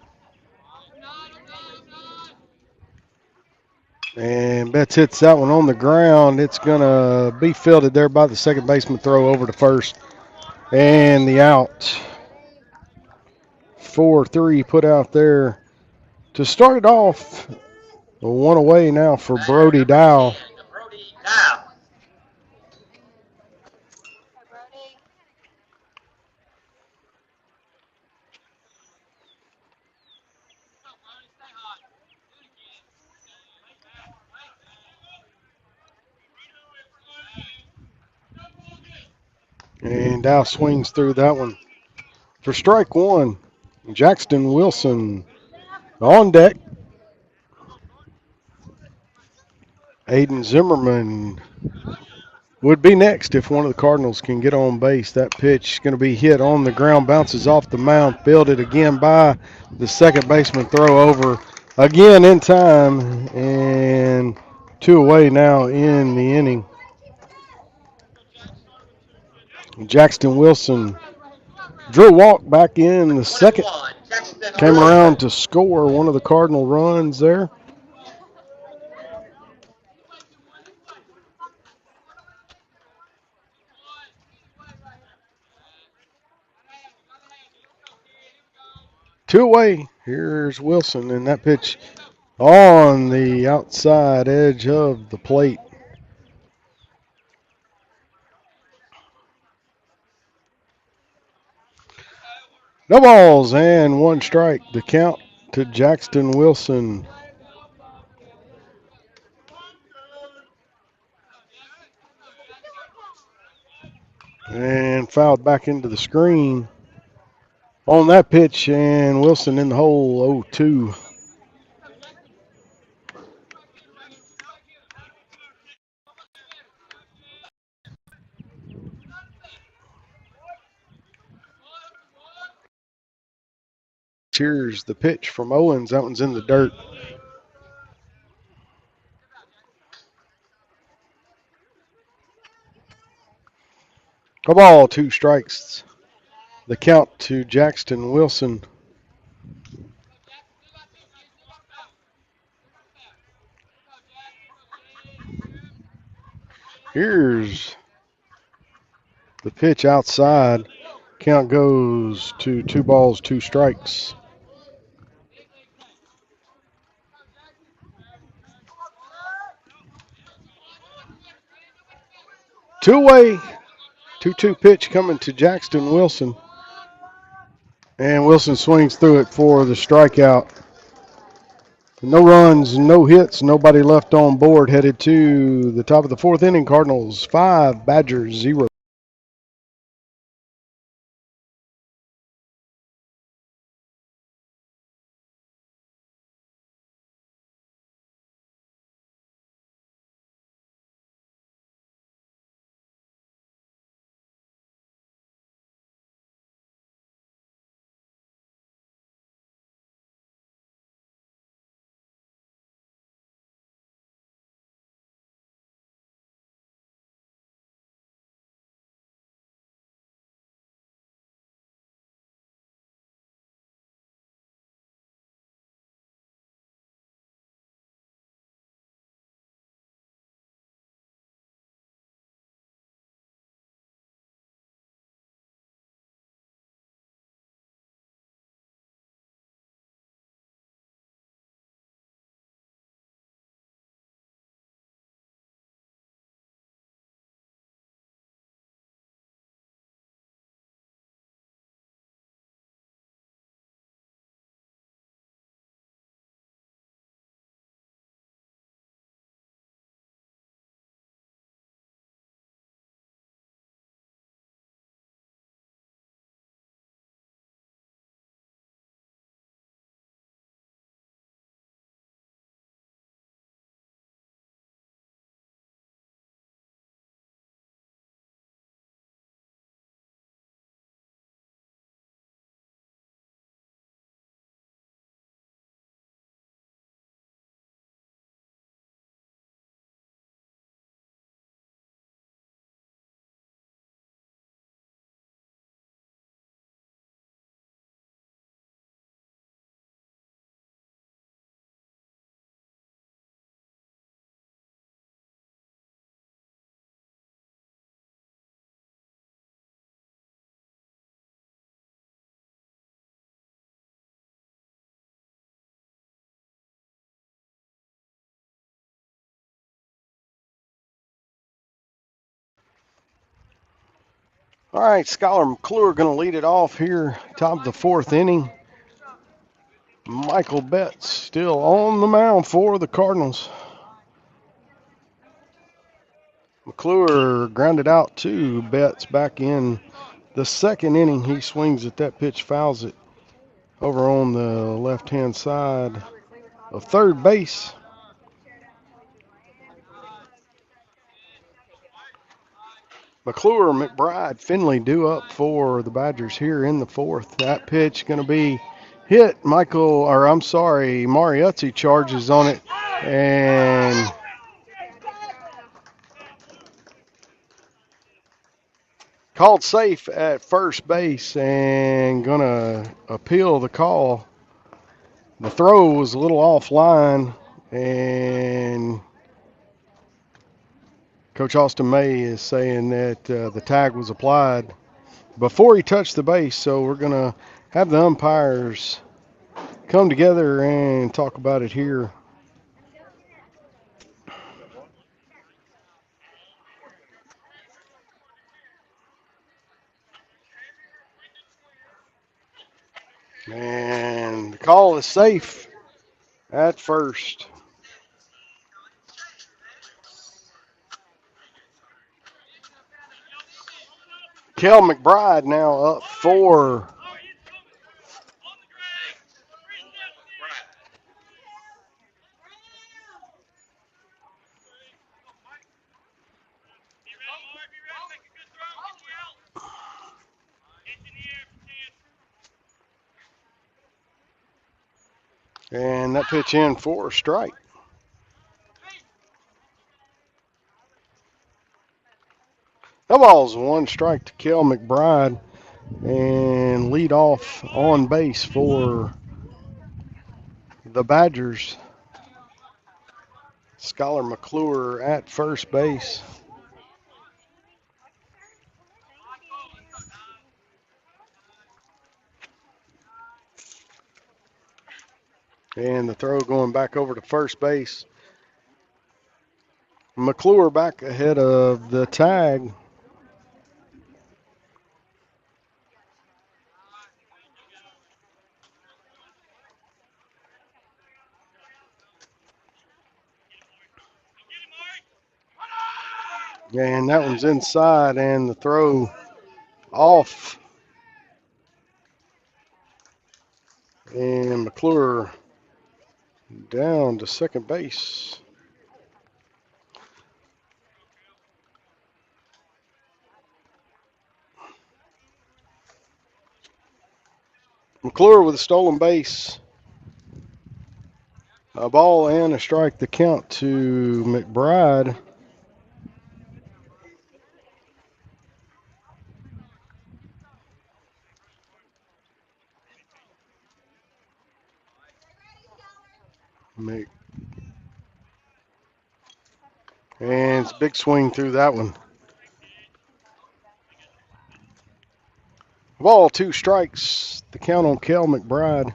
Speaker 1: And Betts hits that one on the ground. It's going to be fielded there by the second baseman, throw over to first. And the out. 4-3 put out there to start it off. 1 away now for Brody Dow.
Speaker 2: Brody Dow.
Speaker 1: And Dow swings through that one. For strike 1, Jackson Wilson on deck. Aiden Zimmerman would be next if one of the Cardinals can get on base. That pitch is going to be hit on the ground, bounces off the mound, fielded again by the second baseman, throw over again in time, and 2 away now in the inning. Jackson Wilson drew a walk back in the second, came around to score one of the Cardinal runs there. Two away. Here's Wilson, and that pitch on the outside edge of the plate. No balls and 1 strike. The count to Jackson Wilson. And fouled back into the screen on that pitch, and Wilson in the hole, 0-2. Here's the pitch from Owens. That one's in the dirt. A ball, 2 strikes. The count to Jackson Wilson. Here's the pitch outside. Count goes to 2 balls, 2 strikes. Two-way, 2-2 pitch coming to Jackson Wilson. And Wilson swings through it for the strikeout. No runs, no hits, nobody left on board. Headed to the top of the 4th inning. Cardinals 5, Badgers 0. All right, Skylar McClure going to lead it off here, top of the fourth inning. Michael Betts still on the mound for the Cardinals. McClure grounded out to Betts back in the second inning. He swings at that pitch, fouls it over on the left-hand side of third base. McClure, McBride, Finley due up for the Badgers here in the fourth. That pitch going to be hit. Mariuzzi charges on it and called safe at first base and going to appeal the call. The throw was a little offline, and Coach Austin May is saying that the tag was applied before he touched the base. So we're going to have the umpires come together and talk about it here. And the call is safe at first. Kel McBride now up for and that pitch in for a strike. That ball's one strike to Kel McBride and lead off on base for the Badgers. Skylar McClure at first base. And the throw going back over to first base. McClure back ahead of the tag. And that one's inside, and the throw off. And McClure down to second base. McClure with a stolen base. A ball and a strike, the count to McBride. And it's a big swing through that one. Ball, two strikes. The count on Kel McBride.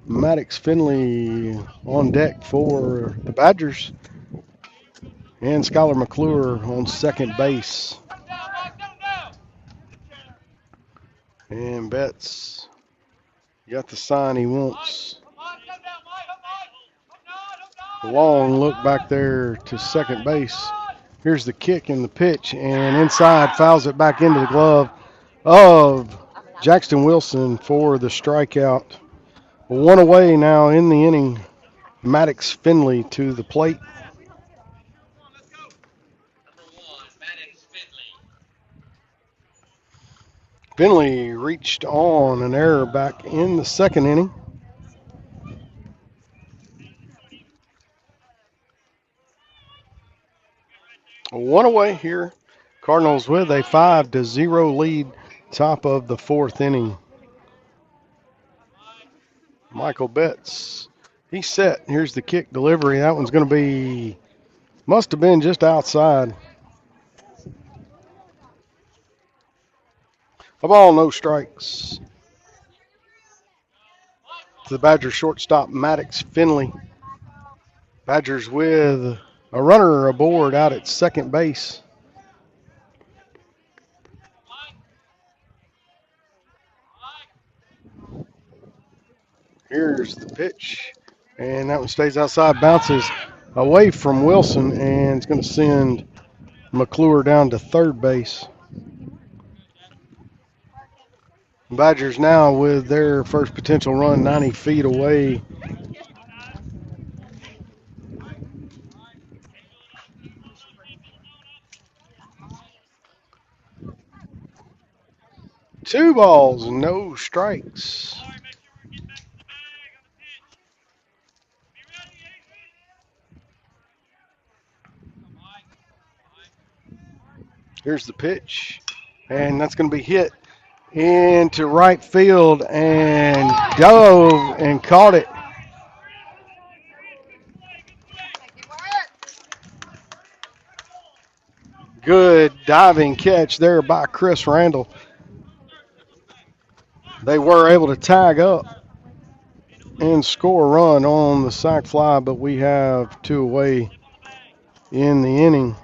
Speaker 1: Maddox Finley on deck for the Badgers. And Skylar McClure on second base. And Betts got the sign he wants. A long look back there to second base. Here's the kick and the pitch, and inside fouls it back into the glove of Jackson Wilson for the strikeout. One away now in the inning. Maddox Finley to the plate. Finley reached on an error back in the second inning. One away here. Cardinals with a 5-0 lead, top of the fourth inning. Michael Betts, he's set. Here's the kick delivery. That one's going to be, must have been just outside. A ball, no strikes. To the Badgers shortstop, Maddox Finley. Badgers with a runner aboard out at second base. Here's the pitch. And that one stays outside, bounces away from Wilson, and it's going to send McClure down to third base. Badgers now with their first potential run 90 feet away. Two balls, no strikes. Here's the pitch, and that's going to be hit into right field and dove and caught it. Good diving catch there by Chris Randall. They were able to tag up and score a run on the sac fly, but we have two away in the inning.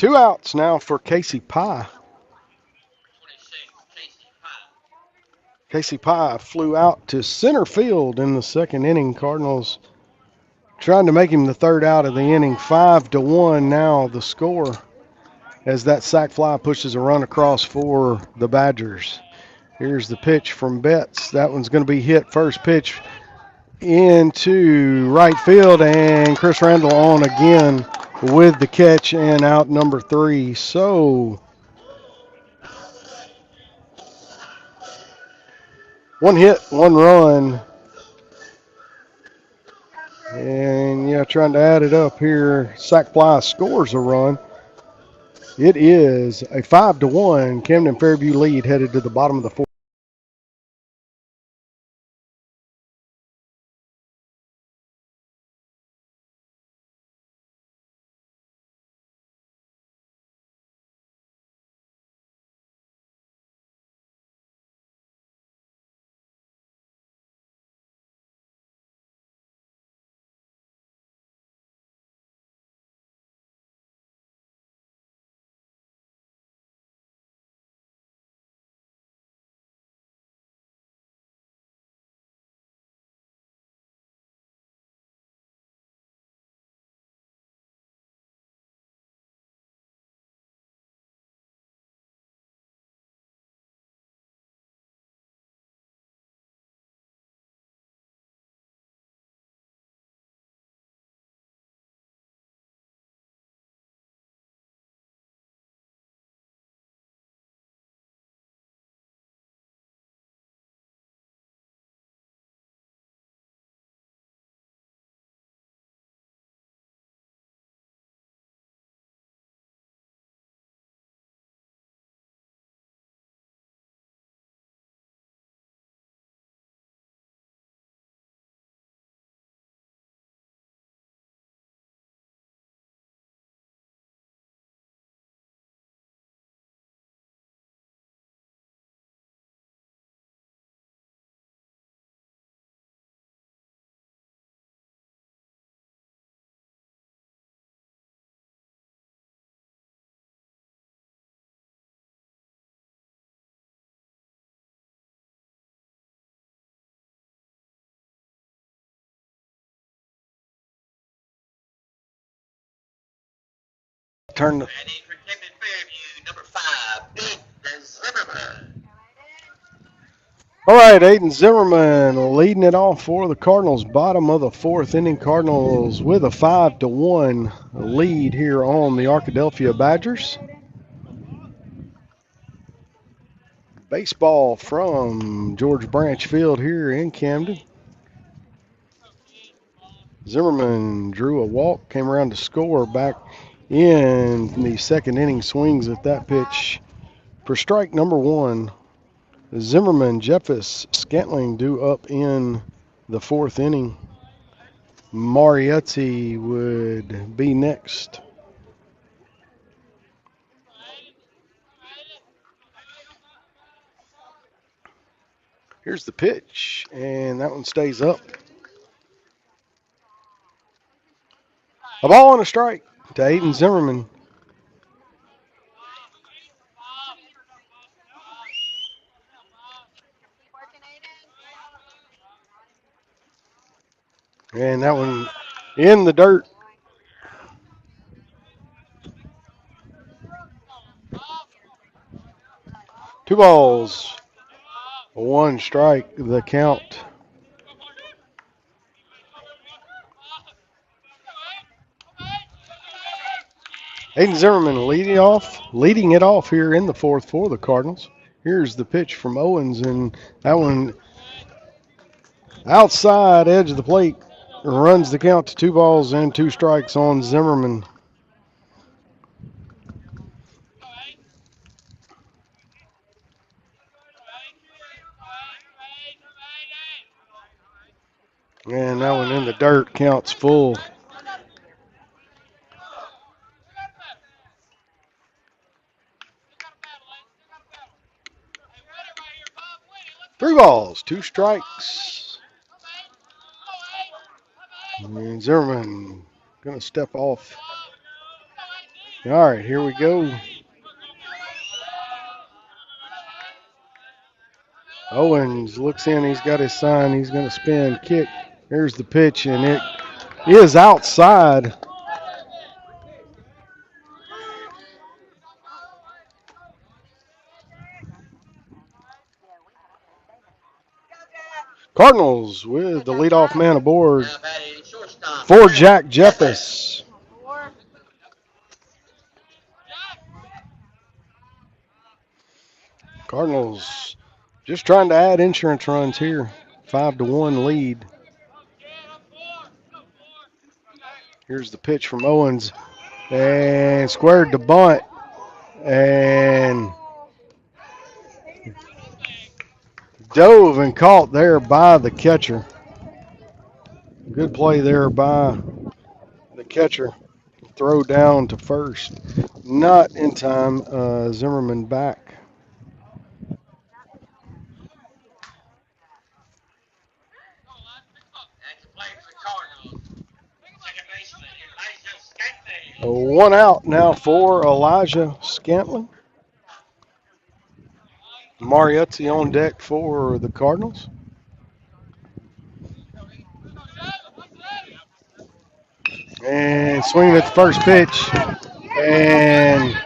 Speaker 1: Two outs now for Casey Pye. Casey Pye flew out to center field in the second inning. Cardinals trying to make him the third out of the inning. 5-1 now the score as that sac fly pushes a run across for the Badgers. Here's the pitch from Betts. That one's going to be hit first pitch into right field, and Chris Randall on again with the catch and out number 3. So one hit, one run. And yeah, trying to add it up here. Sac Fly scores a run. It is a 5-1 Camden Fairview lead headed to the bottom of the fourth. Turn the
Speaker 2: And in for Camden Fairview, number 5, Big Zimmerman.
Speaker 1: All right, Aiden Zimmerman leading it off for the Cardinals. Bottom of the fourth inning, Cardinals with a 5-1 lead here on the Arkadelphia Badgers. Baseball from George Branch Field here in Camden. Zimmerman drew a walk, came around to score back in the second inning, swings at that pitch for strike number 1. Zimmerman, Jeffus, Scantling due up in the fourth inning. Marietti would be next. Here's the pitch, and that one stays up. A ball and a strike to Aiden Zimmerman. And that one in the dirt. 2 balls, 1 strike, the count. Aiden Zimmerman leading it off here in the fourth for the Cardinals. Here's the pitch from Owens, and that one outside edge of the plate runs the count to 2 balls and 2 strikes on Zimmerman. And that one in the dirt, counts full. Three balls, 2 strikes. And Zimmerman going to step off. All right, here we go. Owens looks in. He's got his sign. He's going to spin, kick. Here's the pitch, and it is outside. Cardinals with the leadoff man aboard for Jack Jeffers. Cardinals just trying to add insurance runs here. 5-1 lead. Here's the pitch from Owens. And squared the bunt. And dove and caught there by the catcher. Good play there by the catcher. Throw down to first. Not in time. Zimmerman back. One out now for Elijah Scantling. Mariuzzi on deck for the Cardinals. And swinging at the first pitch. And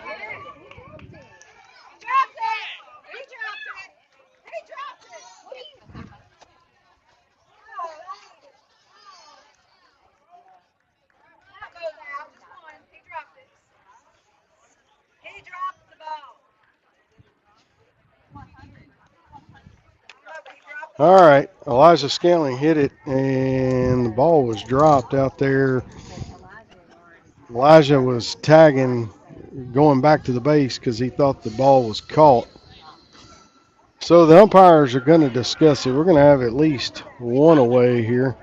Speaker 1: all right, Elijah Scantling hit it, and the ball was dropped out there. Elijah was tagging, going back to the base because he thought the ball was caught. So the umpires are going to discuss it. We're going to have at least one away here.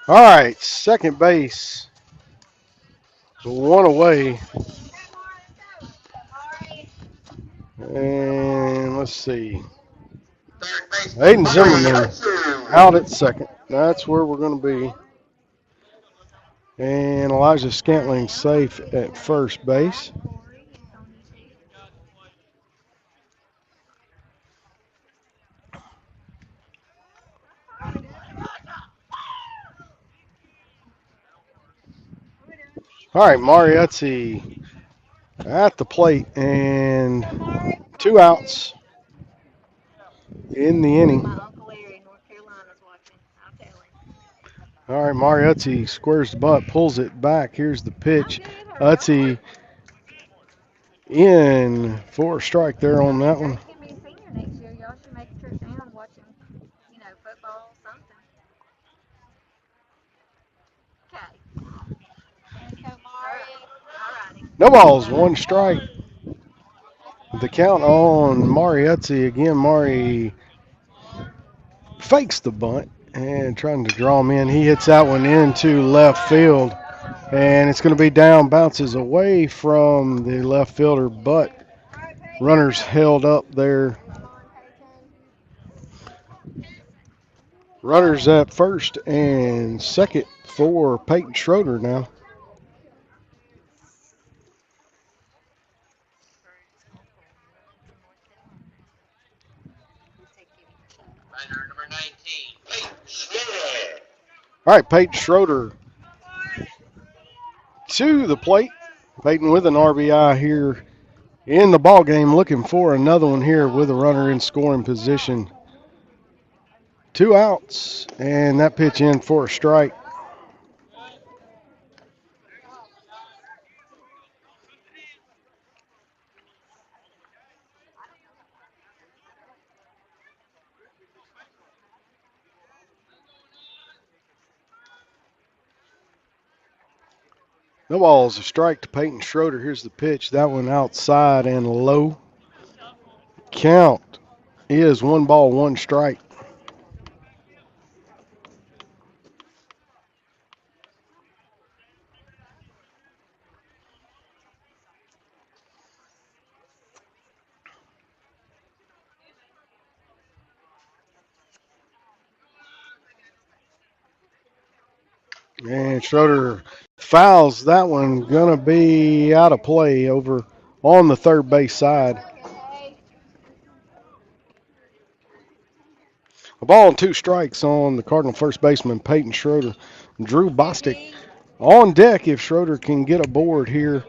Speaker 1: All right, second base, one away. And let's see. Aiden Zimmerman out at second. That's where we're going to be. And Elijah Scantling safe at first base. All right, Mariuzzi at the plate, and 2 outs in the inning. All right, Mariuzzi squares the butt, pulls it back. Here's the pitch. Utzi in for a strike there on that one. No balls, 1 strike. The count on Mariuzzi again. Mari fakes the bunt and trying to draw him in. He hits that one into left field, and it's going to be down, bounces away from the left fielder, but runners held up there. Runners at first and second for Peyton Schroeder now.
Speaker 2: Batter number 19, Peyton Schroeder.
Speaker 1: All right, Peyton Schroeder to the plate. Peyton with an RBI here in the ball game, looking for another one here with a runner in scoring position. 2 outs, and that pitch in for a strike. No balls, a strike to Peyton Schroeder. Here's the pitch. That one outside and low. Count is 1 ball, 1 strike. And Schroeder fouls that one. Gonna be out of play over on the third base side. A ball and 2 strikes on the Cardinal first baseman, Peyton Schroeder. Drew Bostic on deck if Schroeder can get aboard here.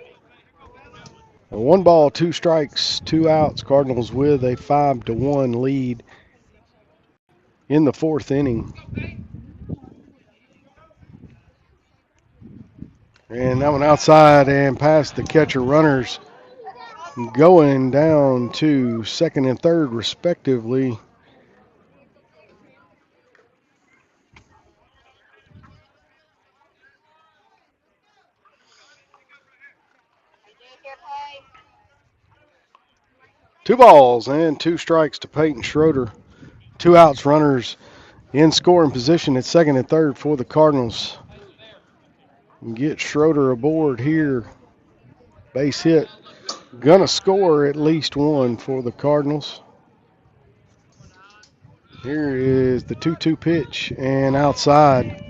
Speaker 1: A 1 ball, 2 strikes, 2 outs. Cardinals with a 5-1 lead in the fourth inning. And that one outside and past the catcher. Runners going down to second and third respectively. Two balls and 2 strikes to Peyton Schroeder. 2 outs, runners in scoring position at second and third for the Cardinals. Get Schroeder aboard here. Base hit. Gonna score at least one for the Cardinals. Here is the 2-2 pitch and outside.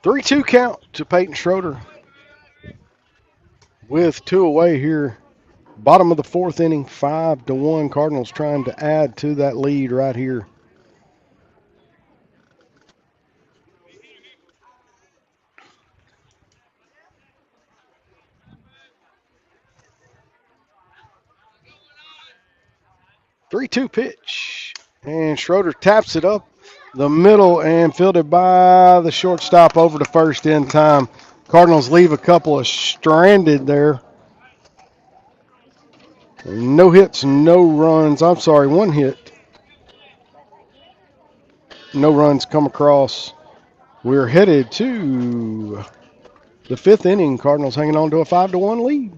Speaker 1: 3-2 count to Peyton Schroeder with 2 away here. Bottom of the fourth inning, 5-1. Cardinals trying to add to that lead right here. Three-two pitch. And Schroeder taps it up the middle and fielded by the shortstop over to first in time. Cardinals leave a couple of stranded there. No hits, no runs. I'm sorry, 1 hit. No runs come across. We're headed to the fifth inning. Cardinals hanging on to a 5-1 lead.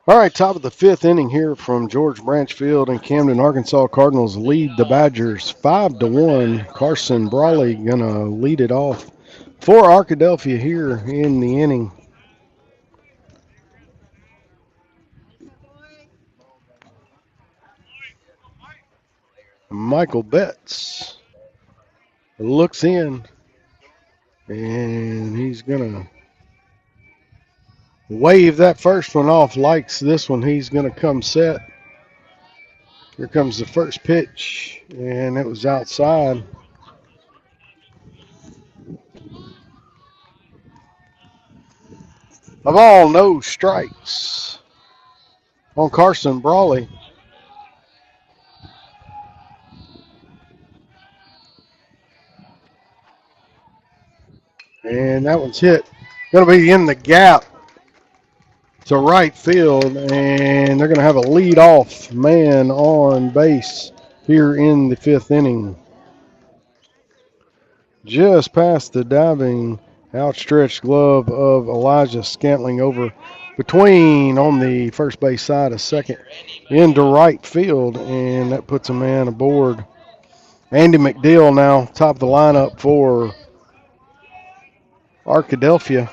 Speaker 1: All right, top of the fifth inning here from George Branch Field in Camden, Arkansas. Cardinals lead the Badgers 5-1. Carson Brawley gonna lead it off for Arkadelphia here in the inning. Michael Betts looks in, and he's gonna wave that first one off. Likes this one. He's gonna come set. Here comes the first pitch, and it was outside. A ball, no strikes on Carson Brawley. And that one's hit. Going to be in the gap to right field, and they're going to have a lead-off man on base here in the fifth inning. Just past the diving, outstretched glove of Elijah Scantling over between on the first base side of second into right field, and that puts a man aboard. Andy McDill now top of the lineup for Arkadelphia.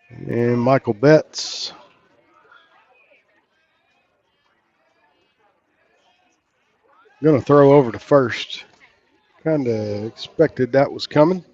Speaker 1: And Michael Betts going to throw over to first. Kind of expected that was coming.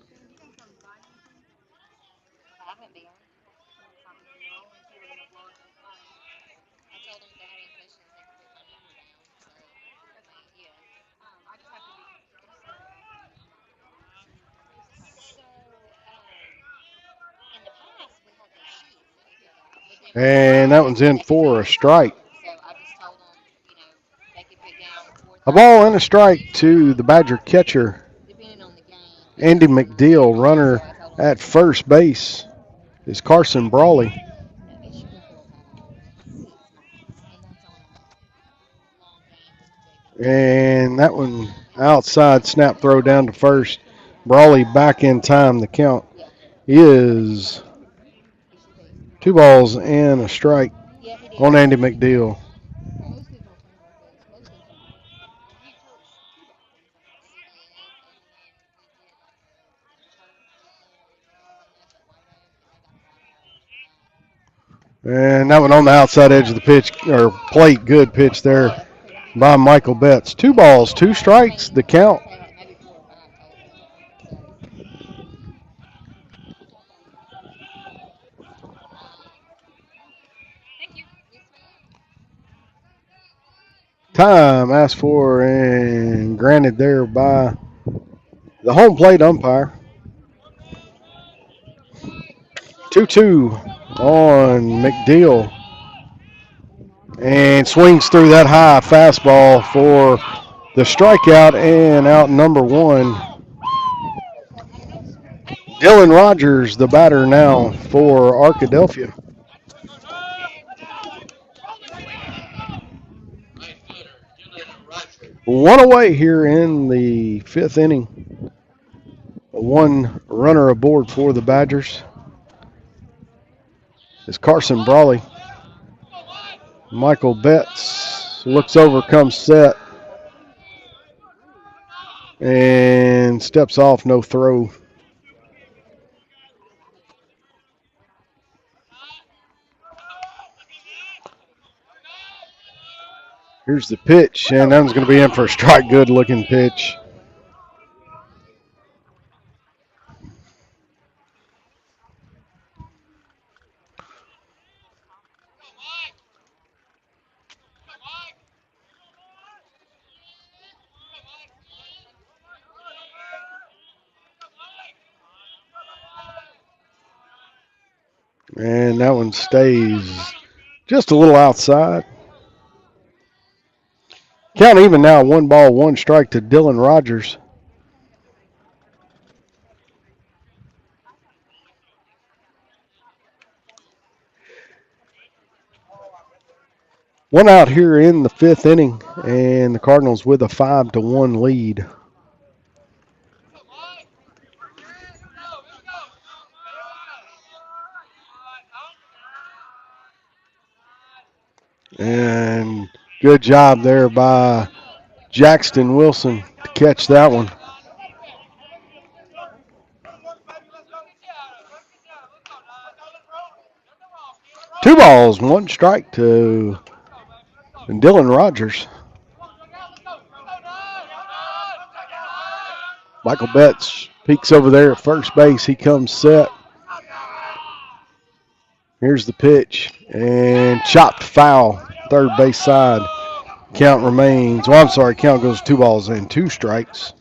Speaker 1: And that one's in for a strike. A ball and a strike to the Badger catcher, Andy McDill. Runner at first base is Carson Brawley. And that one outside, snap throw down to first. Brawley back in time. The count is 2 balls and a strike on Andy McDill. And that one on the outside edge of the pitch or plate. Good pitch there by Michael Betts. 2 balls, 2 strikes. The count. Time asked for and granted there by the home plate umpire. 2-2 on McDill. And swings through that high fastball for the strikeout and out number 1. Dylan Rogers, the batter now for Arkadelphia. One away here in the fifth inning. 1 runner aboard for the Badgers is Carson Brawley. Michael Betts looks over, comes set, and steps off, no throw. Here's the pitch, and that one's going to be in for a strike. Good looking pitch. And that one stays just a little outside. Count even now, 1 ball, 1 strike to Dylan Rogers. One out here in the fifth inning, and the Cardinals with a 5-1 lead. And good job there by Jackson Wilson to catch that one. 2 balls, 1 strike to Dylan Rogers. Michael Betts peeks over there at first base. He comes set. Here's the pitch. And chopped foul, third base side. Count remains. Well, I'm sorry. Count goes 2 balls and 2 strikes.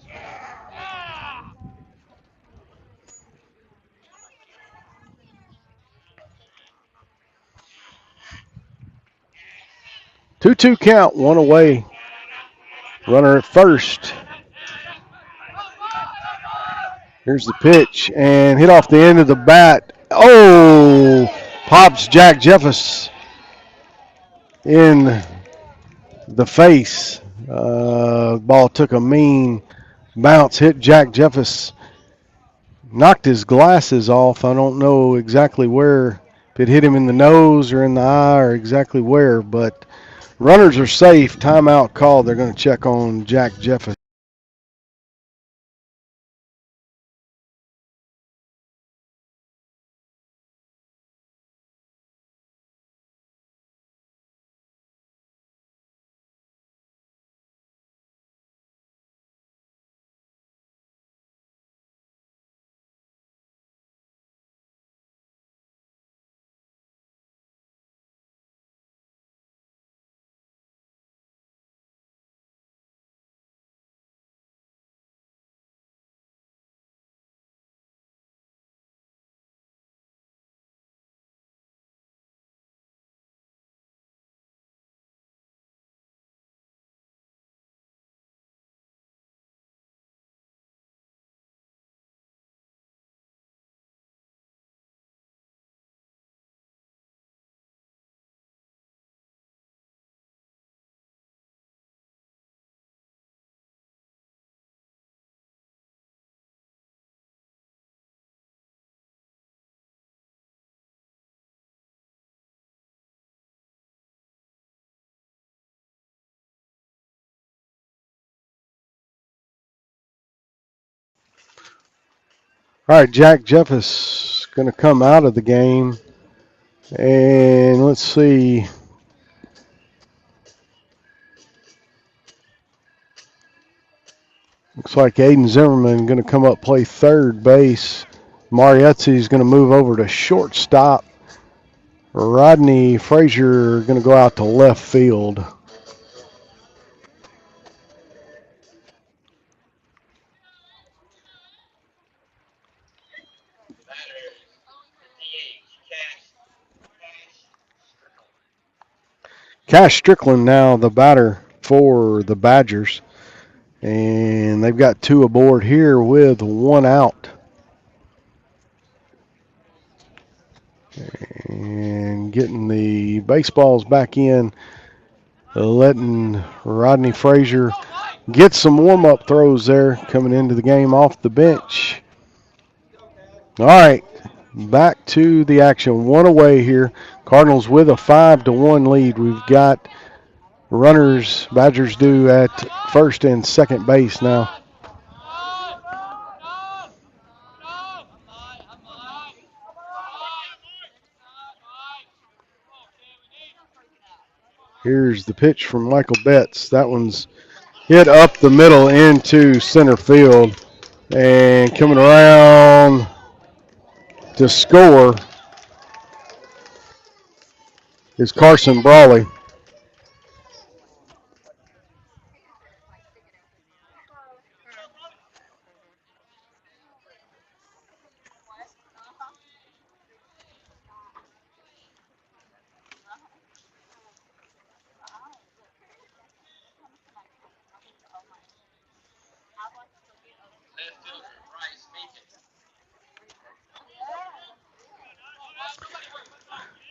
Speaker 1: Two count, 1 away. Runner at first. Here's the pitch and hit off the end of the bat. Oh, pops Jack Jeffers in the face. Ball took a mean bounce, hit Jack Jeffers, knocked his glasses off. I don't know exactly where, if it hit him in the nose or in the eye or exactly where, but runners are safe. Timeout call. They're going to check on Jack Jeffers. All right, Jack Jeffers going to come out of the game. And let's see. Looks like Aiden Zimmerman going to come up play third base. Marietzi is going to move over to shortstop. Rodney Frazier going to go out to left field. Cash Strickland now the batter for the Badgers. And they've got 2 aboard here with 1 out. And getting the baseballs back in, letting Rodney Frazier get some warm-up throws there coming into the game off the bench. All right, back to the action. 1 away here. Cardinals with a 5-1 lead. We've got runners, Badgers do at first and second base now. Here's the pitch from Michael Betts. That one's hit up the middle into center field. And coming around to score is Carson Brawley.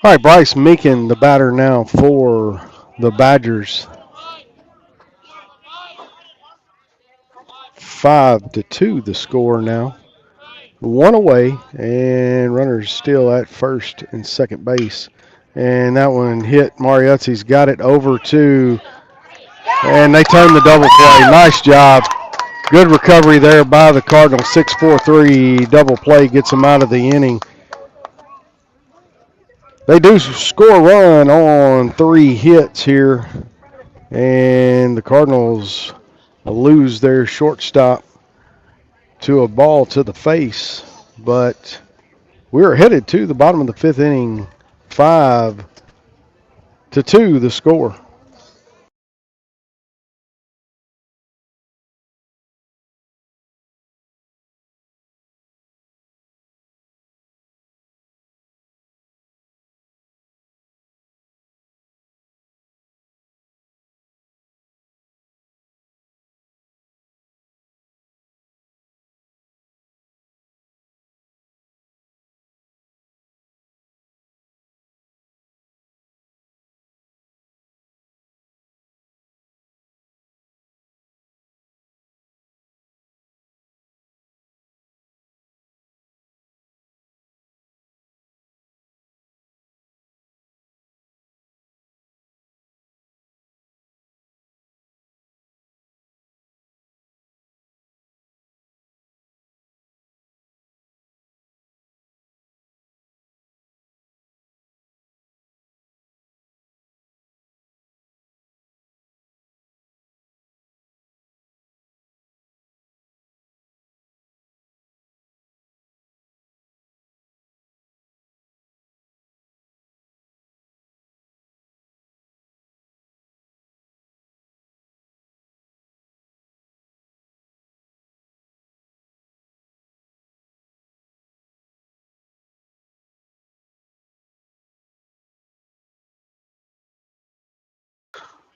Speaker 1: All right, Bryce Meekin, the batter now for the Badgers. 5-2 the score now. 1 away, and runners still at first and second base And that one hit. Mariuzzi's got it over to, and they turn the double play. Nice job. Good recovery there by the Cardinals. 6-4-3 double play gets them out of the inning. They do score a run on 3 hits here, and the Cardinals lose their shortstop to a ball to the face. But we're headed to the bottom of the 5th inning, 5-2 the score.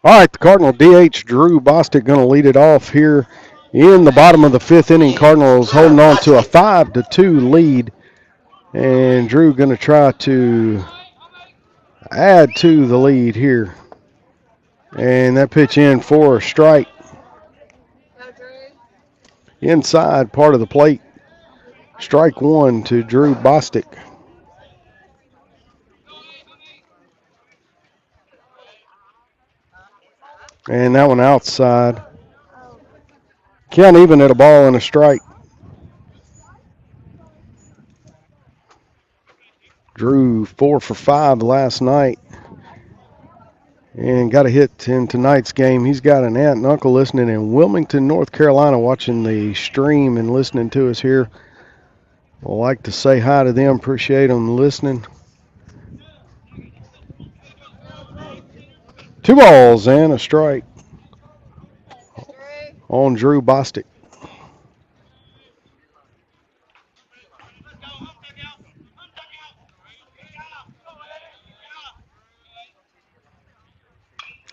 Speaker 1: All right, the Cardinal DH Drew Bostic going to lead it off here in the bottom of the 5th inning. Cardinals holding on to a 5-2 lead, and Drew going to try to add to the lead here. And that pitch in for a strike inside part of the plate. Strike 1 to Drew Bostic. And that one outside. Count even at a ball and a strike. Drew 4 for 5 last night and got a hit in tonight's game. He's got an aunt and uncle listening in Wilmington, North Carolina, watching the stream and listening to us here. I'd like to say hi to them. Appreciate them listening. 2 balls and a strike on Drew Bostic.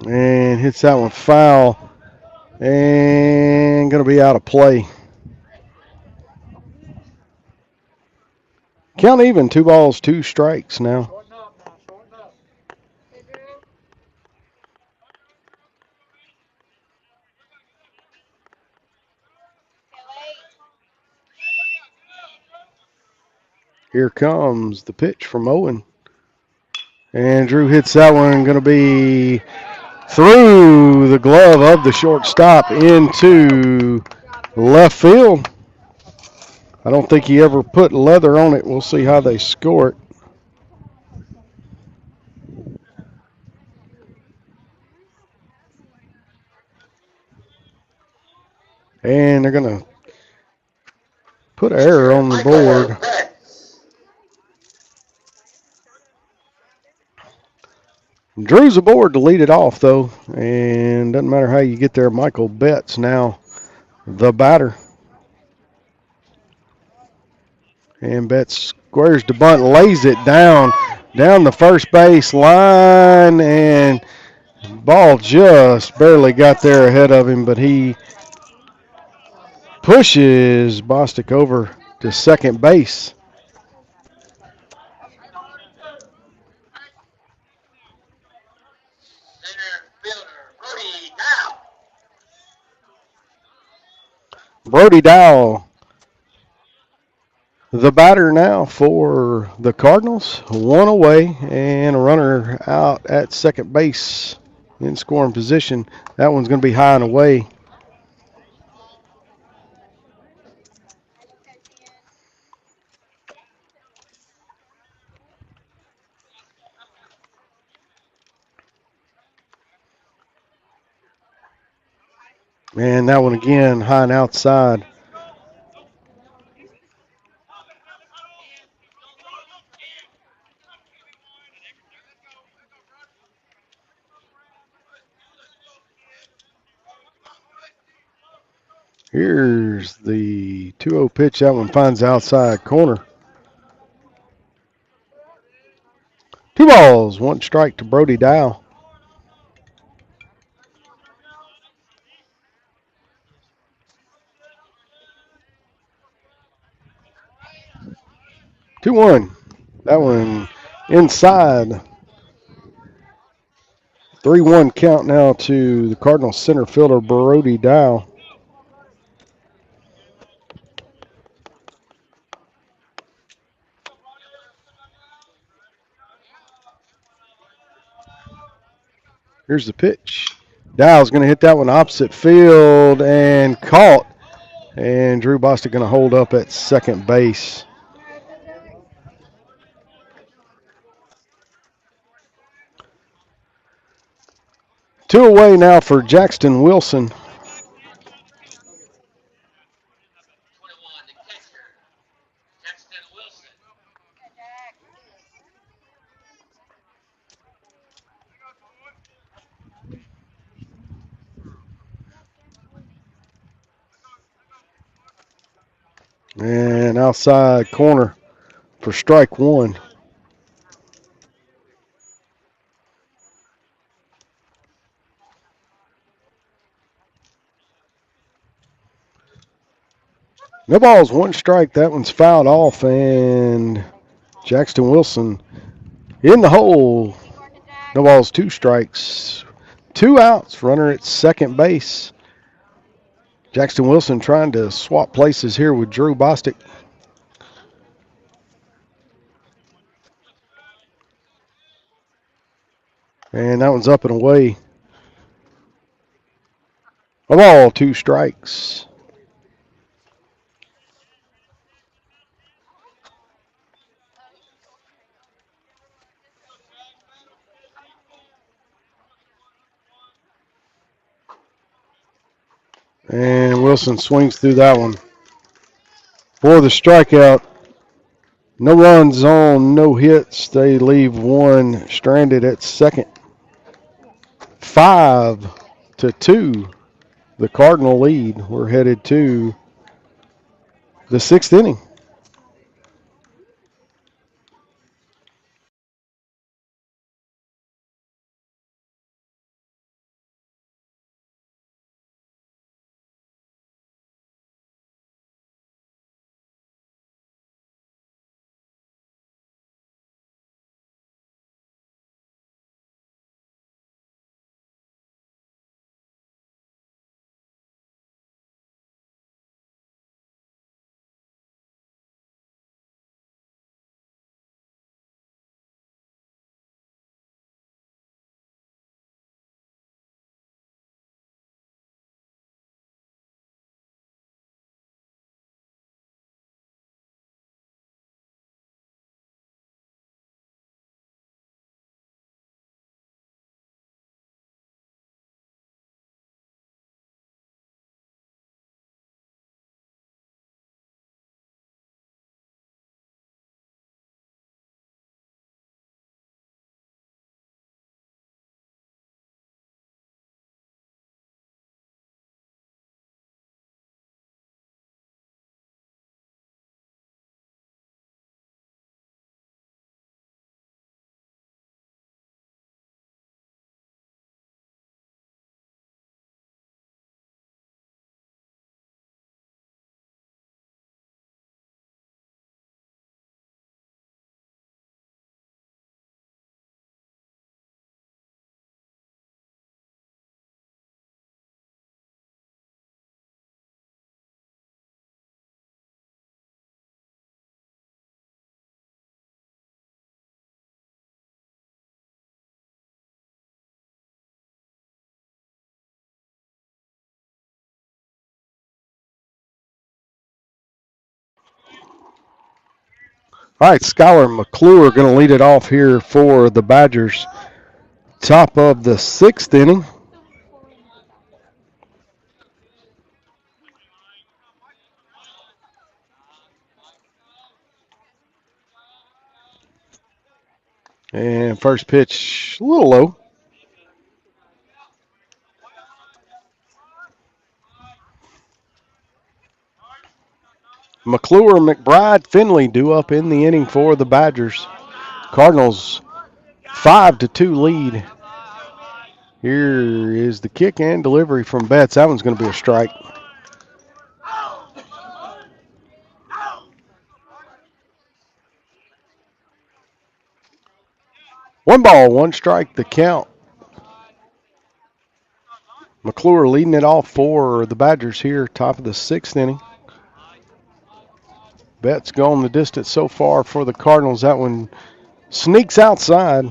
Speaker 1: And hits that one foul and going to be out of play. Count even, 2 balls, 2 strikes now. Here comes the pitch from Owen. And Drew hits that one, going to be through the glove of the shortstop into left field. I don't think he ever put leather on it. We'll see how they score it. And they're going to put an error on the board. Drew's aboard to lead it off, though. And doesn't matter how you get there. Michael Betts now the batter. And Betts squares the bunt, lays it down the first base line, and ball just barely got there ahead of him, but he pushes Bostic over to second base. Brody Dowell, The batter now for the Cardinals, one away and a runner out at second base in scoring position. That one's going to be high and away. And that one again, high and outside. Here's the 2-0 pitch. That one finds the outside corner. 2 balls, 1 strike to Brody Dow. Two one. That one inside. 3-1 count now to the Cardinals center fielder Brody Dow. Here's the pitch. Dow's going to hit that one opposite field and caught. And Drew Bostic going to hold up at second base. Two away now for Jackson Wilson.
Speaker 2: 21, the catcher, Justin Wilson.
Speaker 1: And outside corner for strike one. No balls, 1 strike. That one's fouled off, and Jackson Wilson in the hole. No balls, 2 strikes. 2 outs, runner at second base. Jackson Wilson trying to swap places here with Drew Bostic. And that one's up and away. A ball, 2 strikes. And Wilson swings through that one. For the strikeout, no runs on, no hits. They leave one stranded at second. 5-2, the Cardinal lead. We're headed to the 6th inning. All right, Skylar McClure going to lead it off here for the Badgers. Top of the 6th inning. And first pitch, a little low. McClure, McBride, Finley due up in the inning for the Badgers. Cardinals 5-2 lead. Here is the kick and delivery from Betts. That one's going to be a strike. One ball, one strike, the count. McClure leading it off for the Badgers here, top of the 6th inning. Betts gone the distance so far for the Cardinals. That one sneaks outside.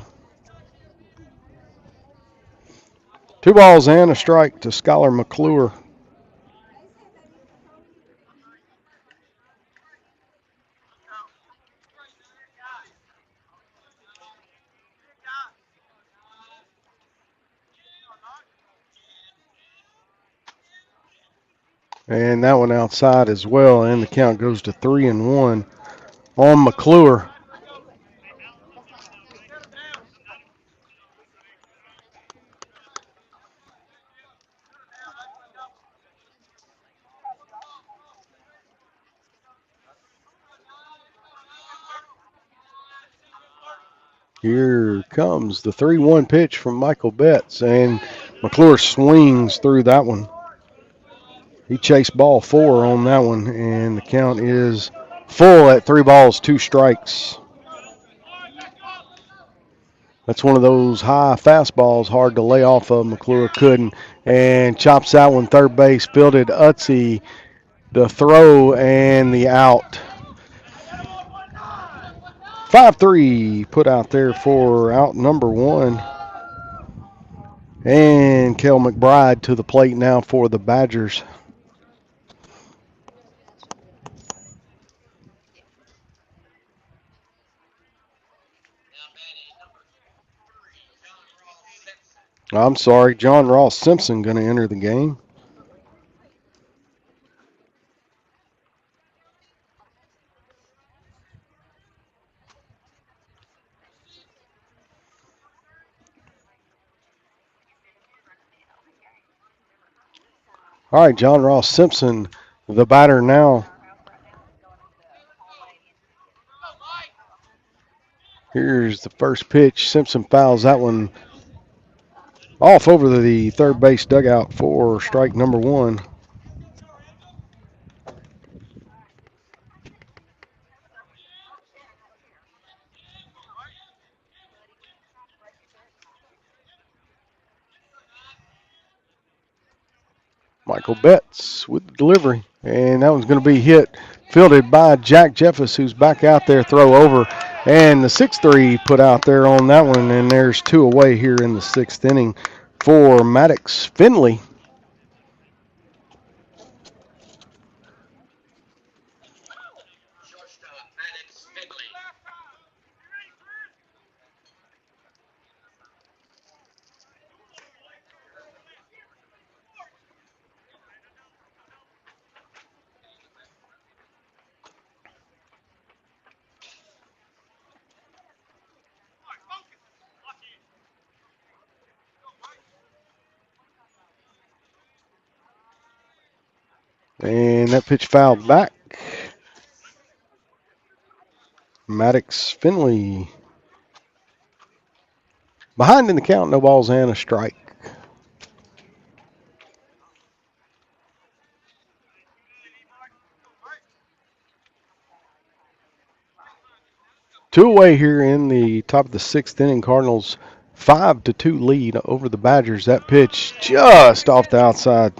Speaker 1: 2 balls and a strike to Skylar McClure. And that one outside as well, and the count goes to 3-1 on McClure. Here comes the 3-1 pitch from Michael Betts, and McClure swings through that one. He chased ball 4 on that one, and the count is full at 3 balls, 2 strikes. That's one of those high fastballs, hard to lay off of. McClure couldn't, and chops that one third base, fielded Utsey, the throw and the out. 5-3 put out there for out number 1. And Kel McBride to the plate now for the Badgers. I'm sorry, John Ross Simpson going to enter the game. All right, John Ross Simpson, the batter now. Here's the first pitch. Simpson fouls that one off over the third base dugout for strike number 1. Michael Betts with the delivery. And that one's going to be hit, fielded by Jack Jeffers, who's back out there, throw over. And the 6-3 put out there on that one, and there's 2 away here in the 6th inning for Maddox Finley. And that pitch fouled back. Maddox Finley behind in the count, no balls and a strike. Two away here in the top of the 6th inning. Cardinals 5-2 lead over the Badgers. That pitch just off the outside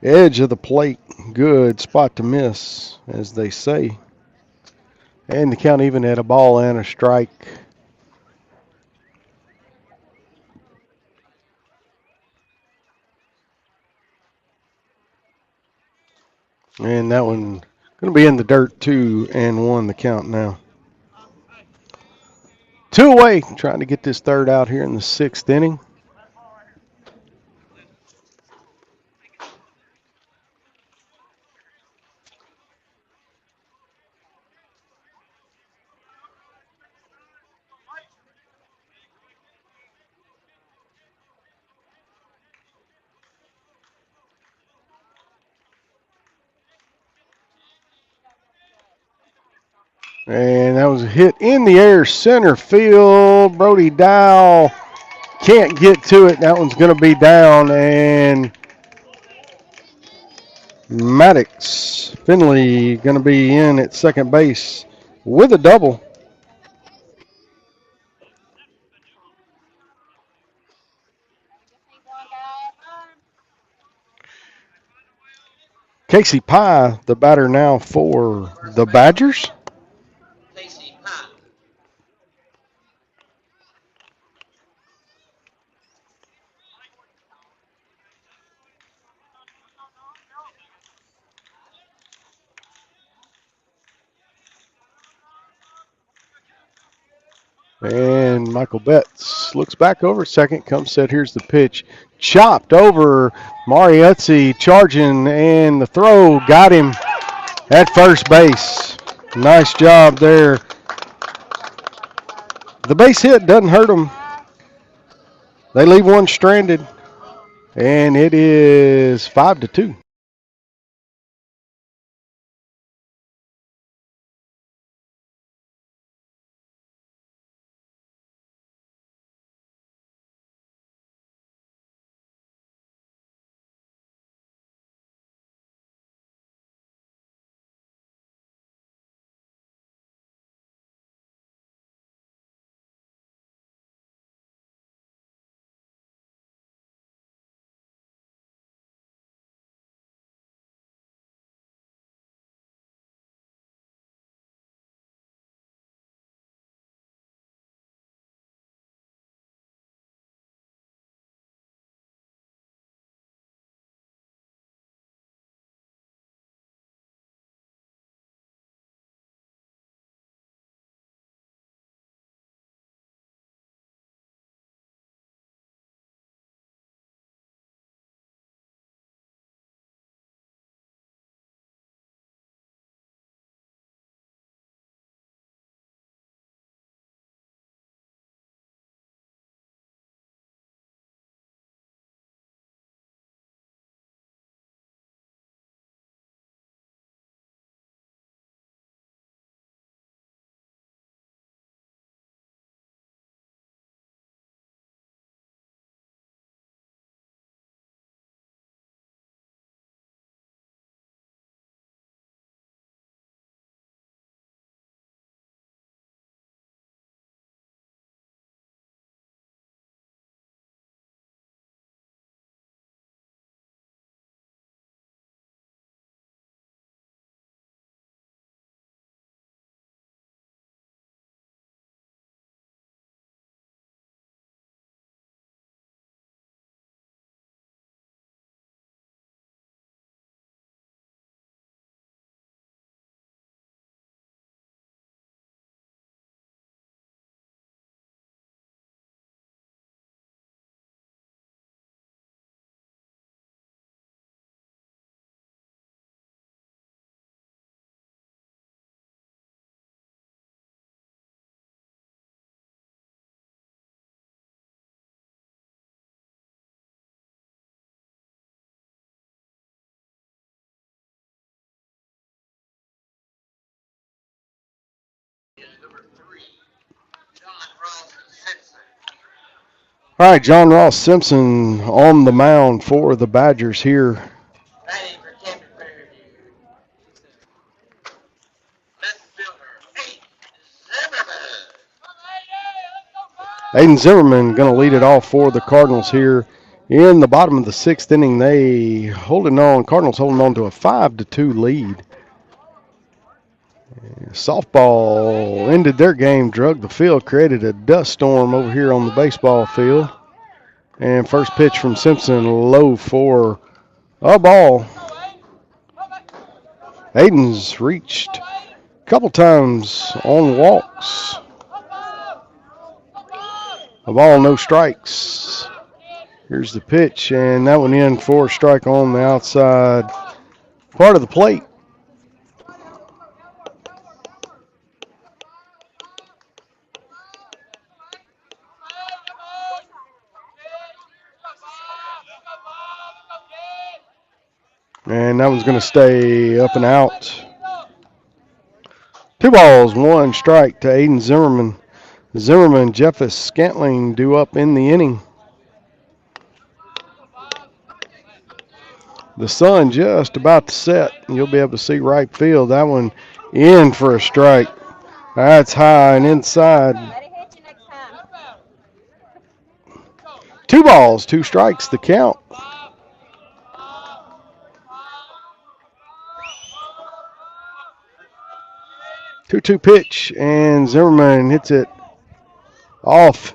Speaker 1: edge of the plate. Good spot to miss, as they say. And the count even at a ball and a strike. And that one going Going to be in the dirt, 2-1 the count now. 2 away, trying to get this third out here in the 6th inning. And that was a hit in the air, center field. Brody Dow can't get to it. That one's going to be down, and Maddox Finley going to be in at second base with a double. Casey Pye, the batter now for the Badgers.
Speaker 2: Casey Pye.
Speaker 1: And Michael Betts looks back over second, comes set. Here's the pitch. Chopped over. Mariuzzi charging, and the throw got him at first base. Nice job there. The base hit doesn't hurt them. They leave one stranded, and it is 5-2.
Speaker 2: Number 3, John Ross Simpson.
Speaker 1: All right, John Ross Simpson on the mound for the Badgers here.
Speaker 2: Batting for Camden Fairview. Left fielder,
Speaker 1: Aiden Zimmerman going to lead it off for the Cardinals here in the bottom of the 6th inning. Cardinals holding on to a 5-2 lead. Softball ended their game, drug the field, created a dust storm over here on the baseball field. And first pitch from Simpson, low for a ball. Aiden's reached a couple times on walks. A ball, no strikes. Here's the pitch, and that one in for a strike on the outside part of the plate. And that one's going to stay up and out. 2 balls, 1 strike to Aiden Zimmerman. Zimmerman, Jeffus, Scantling due up in the inning. The sun just about to set. You'll be able to see right field. That one in for a strike. That's high and inside. 2 balls, 2 strikes, the count. 2-2 pitch, and Zimmerman hits it off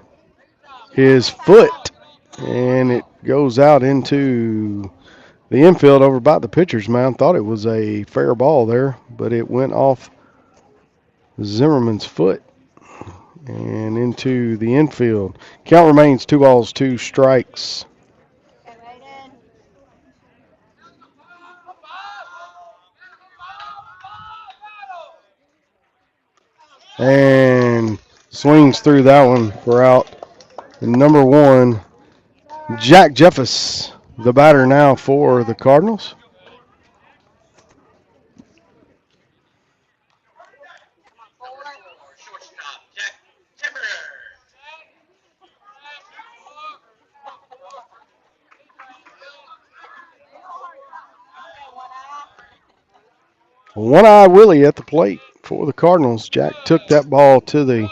Speaker 1: his foot, and it goes out into the infield over by the pitcher's mound. Thought it was a fair ball there, but it went off Zimmerman's foot and into the infield. Count remains 2 balls, 2 strikes. And swings through that one for out. And number 1, Jack Jeffus, the batter now for the Cardinals.
Speaker 2: Shortstop, Jack Tipper.
Speaker 1: 1-eye Willie at the plate for the Cardinals. Jack took that ball to the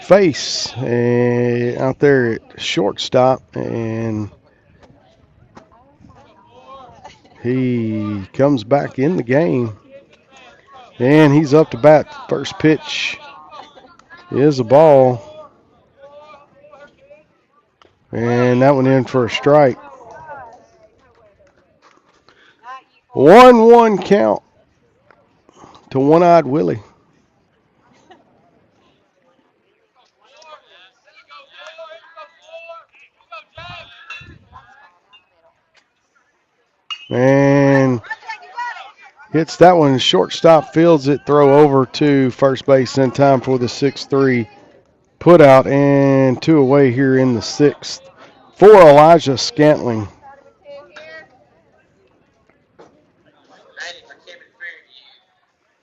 Speaker 1: face out there at shortstop, and he comes back in the game. And he's up to bat. First pitch is a ball. And that one in for a strike. 1-1 count to 1-eyed Willie. And hits that one. Shortstop fields it. Throw over to first base in time for the 6-3 put out, and 2 away here in the 6th for Elijah Scantling.
Speaker 2: Batting for Camden Fairview.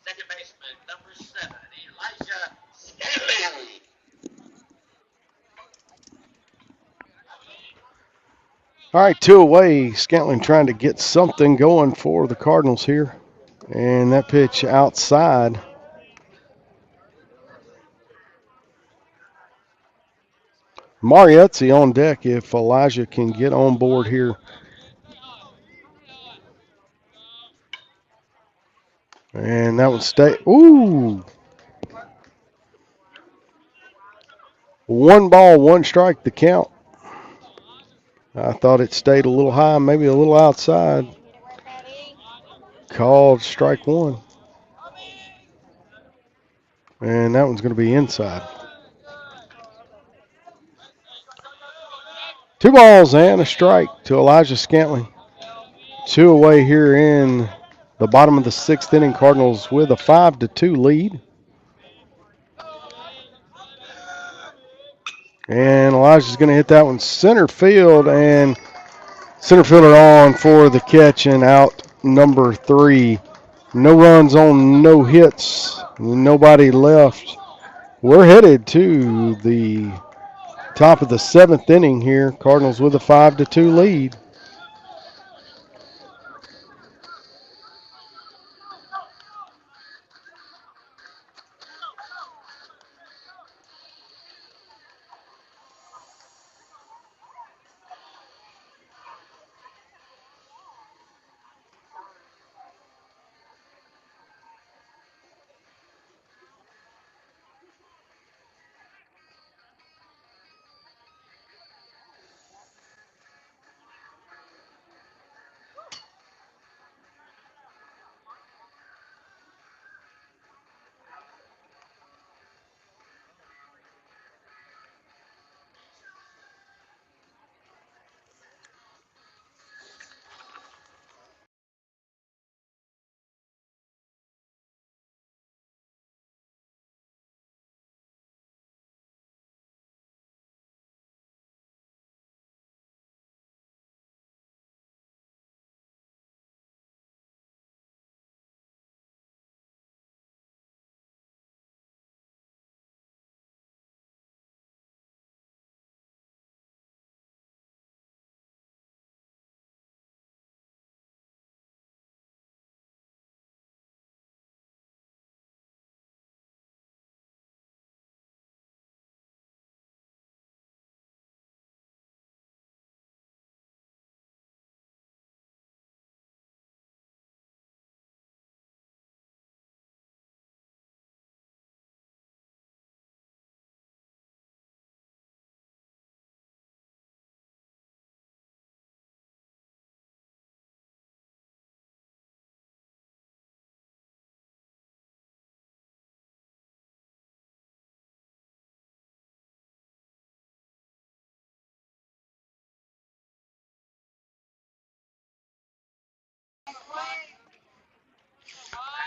Speaker 2: Second baseman, number 7, Elijah Stanley.
Speaker 1: All right, 2 away. Scantling trying to get something going for the Cardinals here. And that pitch outside. Mariuzzi on deck if Elijah can get on board here. And that would stay. Ooh. 1 ball, 1 strike, the count. I thought it stayed a little high, maybe a little outside. Called strike 1. And that one's going to be inside. 2 balls and a strike to Elijah Scantling. 2 away here in the bottom of the 6th inning. Cardinals with a 5-2 lead. And Elijah's going to hit that one center field, and center fielder on for the catch, and out number 3. No runs on no hits, nobody left. We're headed to the top of the 7th inning here. Cardinals with a 5-2 lead.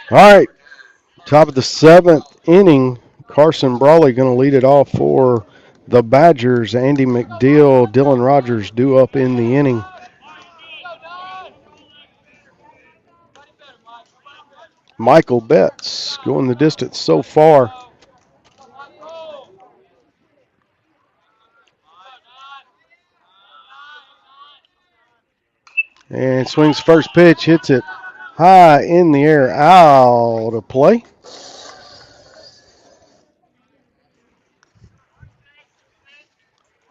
Speaker 1: All right, top of the 7th inning. Carson Brawley going to lead it off for the Badgers. Andy McDill, Dylan Rogers due up in the inning. Michael Betts going the distance so far. And swings first pitch, hits it high in the air, out of play.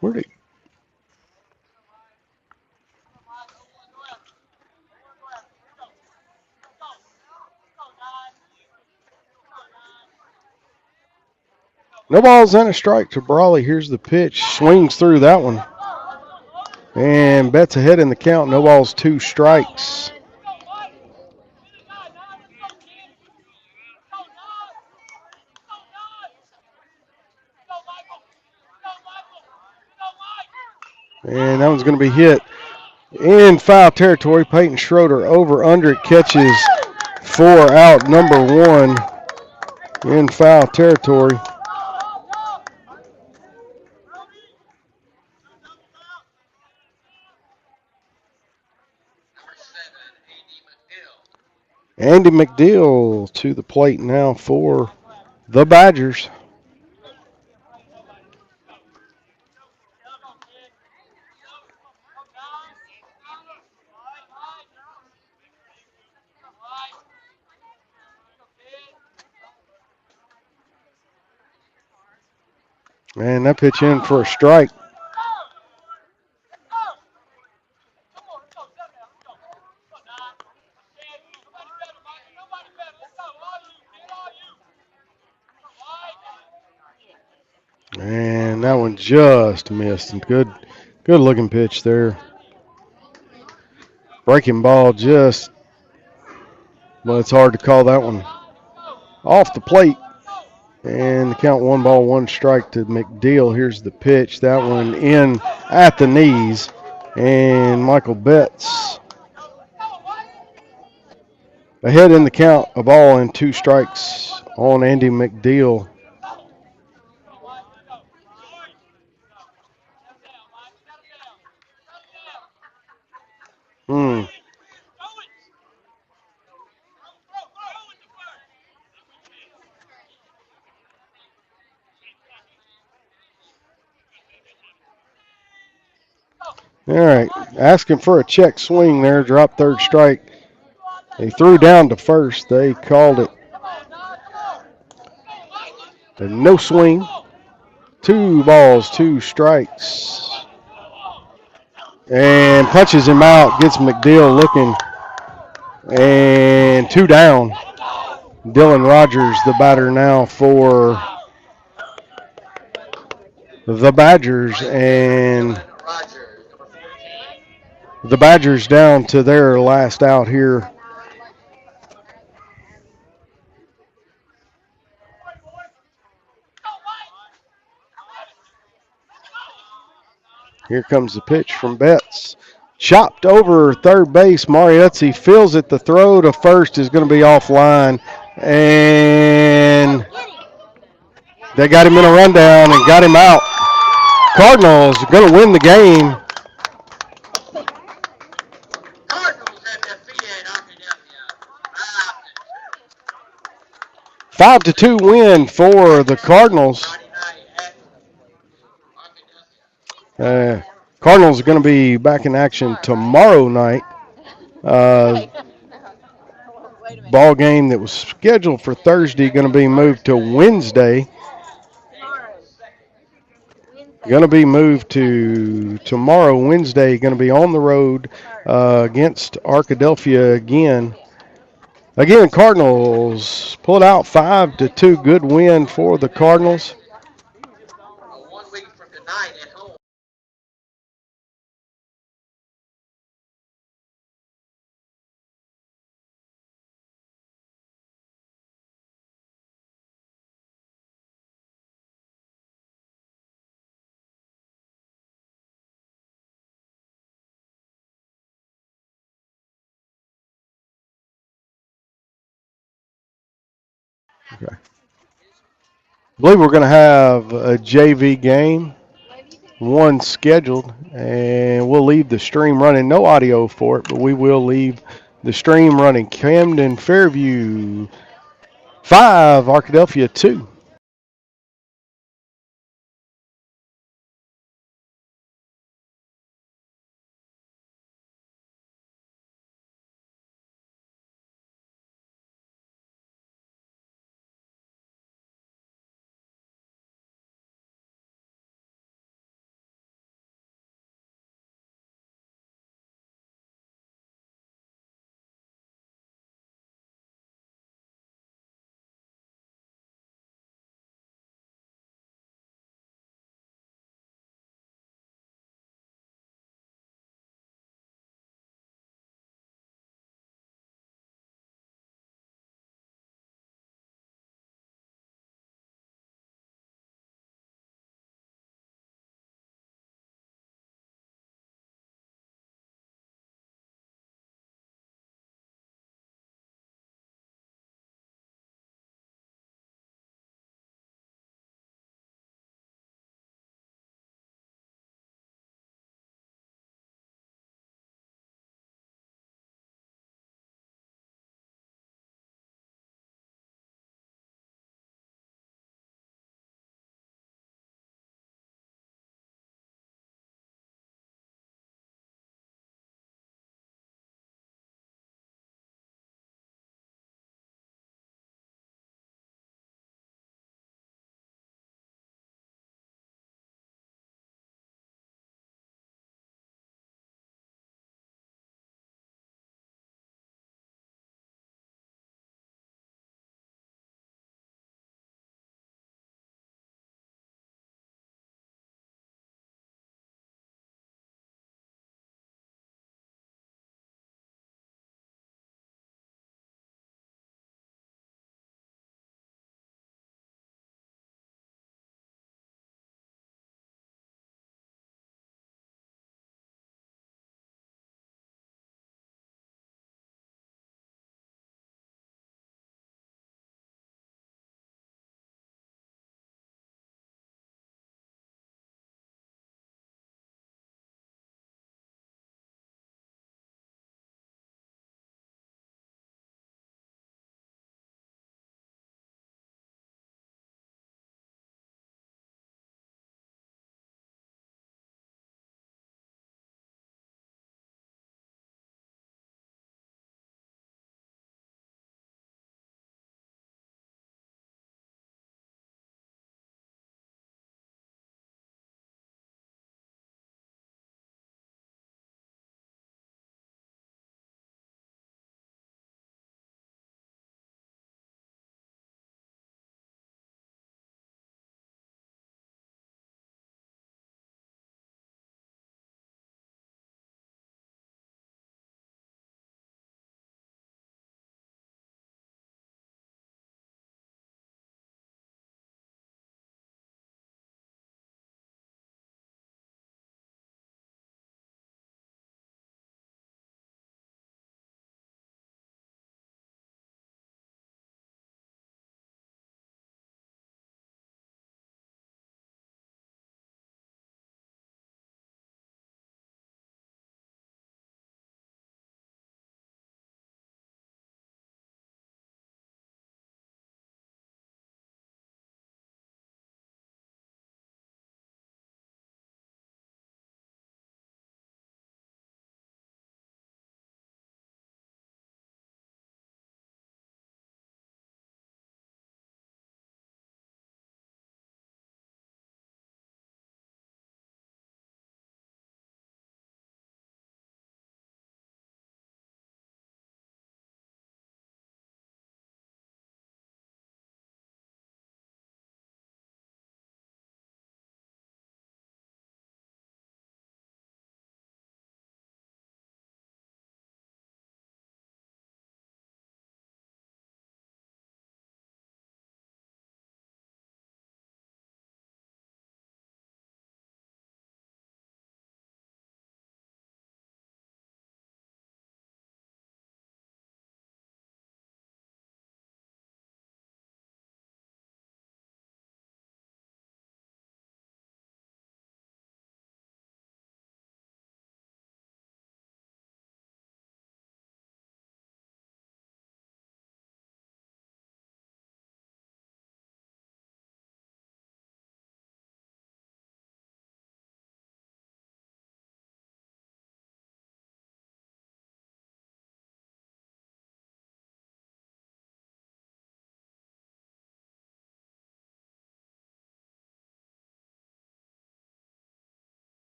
Speaker 1: Where'd it? No balls and a strike to Brawley. Here's the pitch. Swings through that one. And Betts ahead in the count. No balls, 2 strikes. And that one's going to be hit in foul territory. Peyton Schroeder over under it, catches 4 out, number 1 in foul territory. Andy McDill to the plate now for the Badgers. And that pitch in for a strike. And that one just missed. Good looking pitch there. Breaking ball just, well, it's hard to call that one off the plate. And the count 1 ball, 1 strike to McDill. Here's the pitch. That one in at the knees. And Michael Betts ahead in the count, a ball and 2 strikes on Andy McDill. All right, asking for a check swing there, drop 3rd strike. They threw down to first. They called it a no swing. 2 balls, 2 strikes. And punches him out, gets McDill looking. And 2 down. Dylan Rogers, the batter now for the Badgers. And the Badgers down to their last out here. Here comes the pitch from Betts. Chopped over third base. Mariuzzi feels it. The throw to first is going to be offline. And they got him in a rundown and got him out. Cardinals are going to win the game.
Speaker 2: Cardinals have defeated Arkadelphia
Speaker 1: 5-2 win for the Cardinals. Cardinals are going to be back in action tomorrow night. Ball game that was scheduled for Thursday going to be moved to Wednesday. Going to be moved to tomorrow, Wednesday. Going to be on the road against Arkadelphia again. Again, Cardinals pulled out 5-2. Good win for the Cardinals.
Speaker 2: 1 week from tonight at home.
Speaker 1: Okay. I believe we're going to have a JV game, one scheduled, and we'll leave the stream running. No audio for it, but we will leave the stream running. Camden Fairview 5, Arkadelphia 2.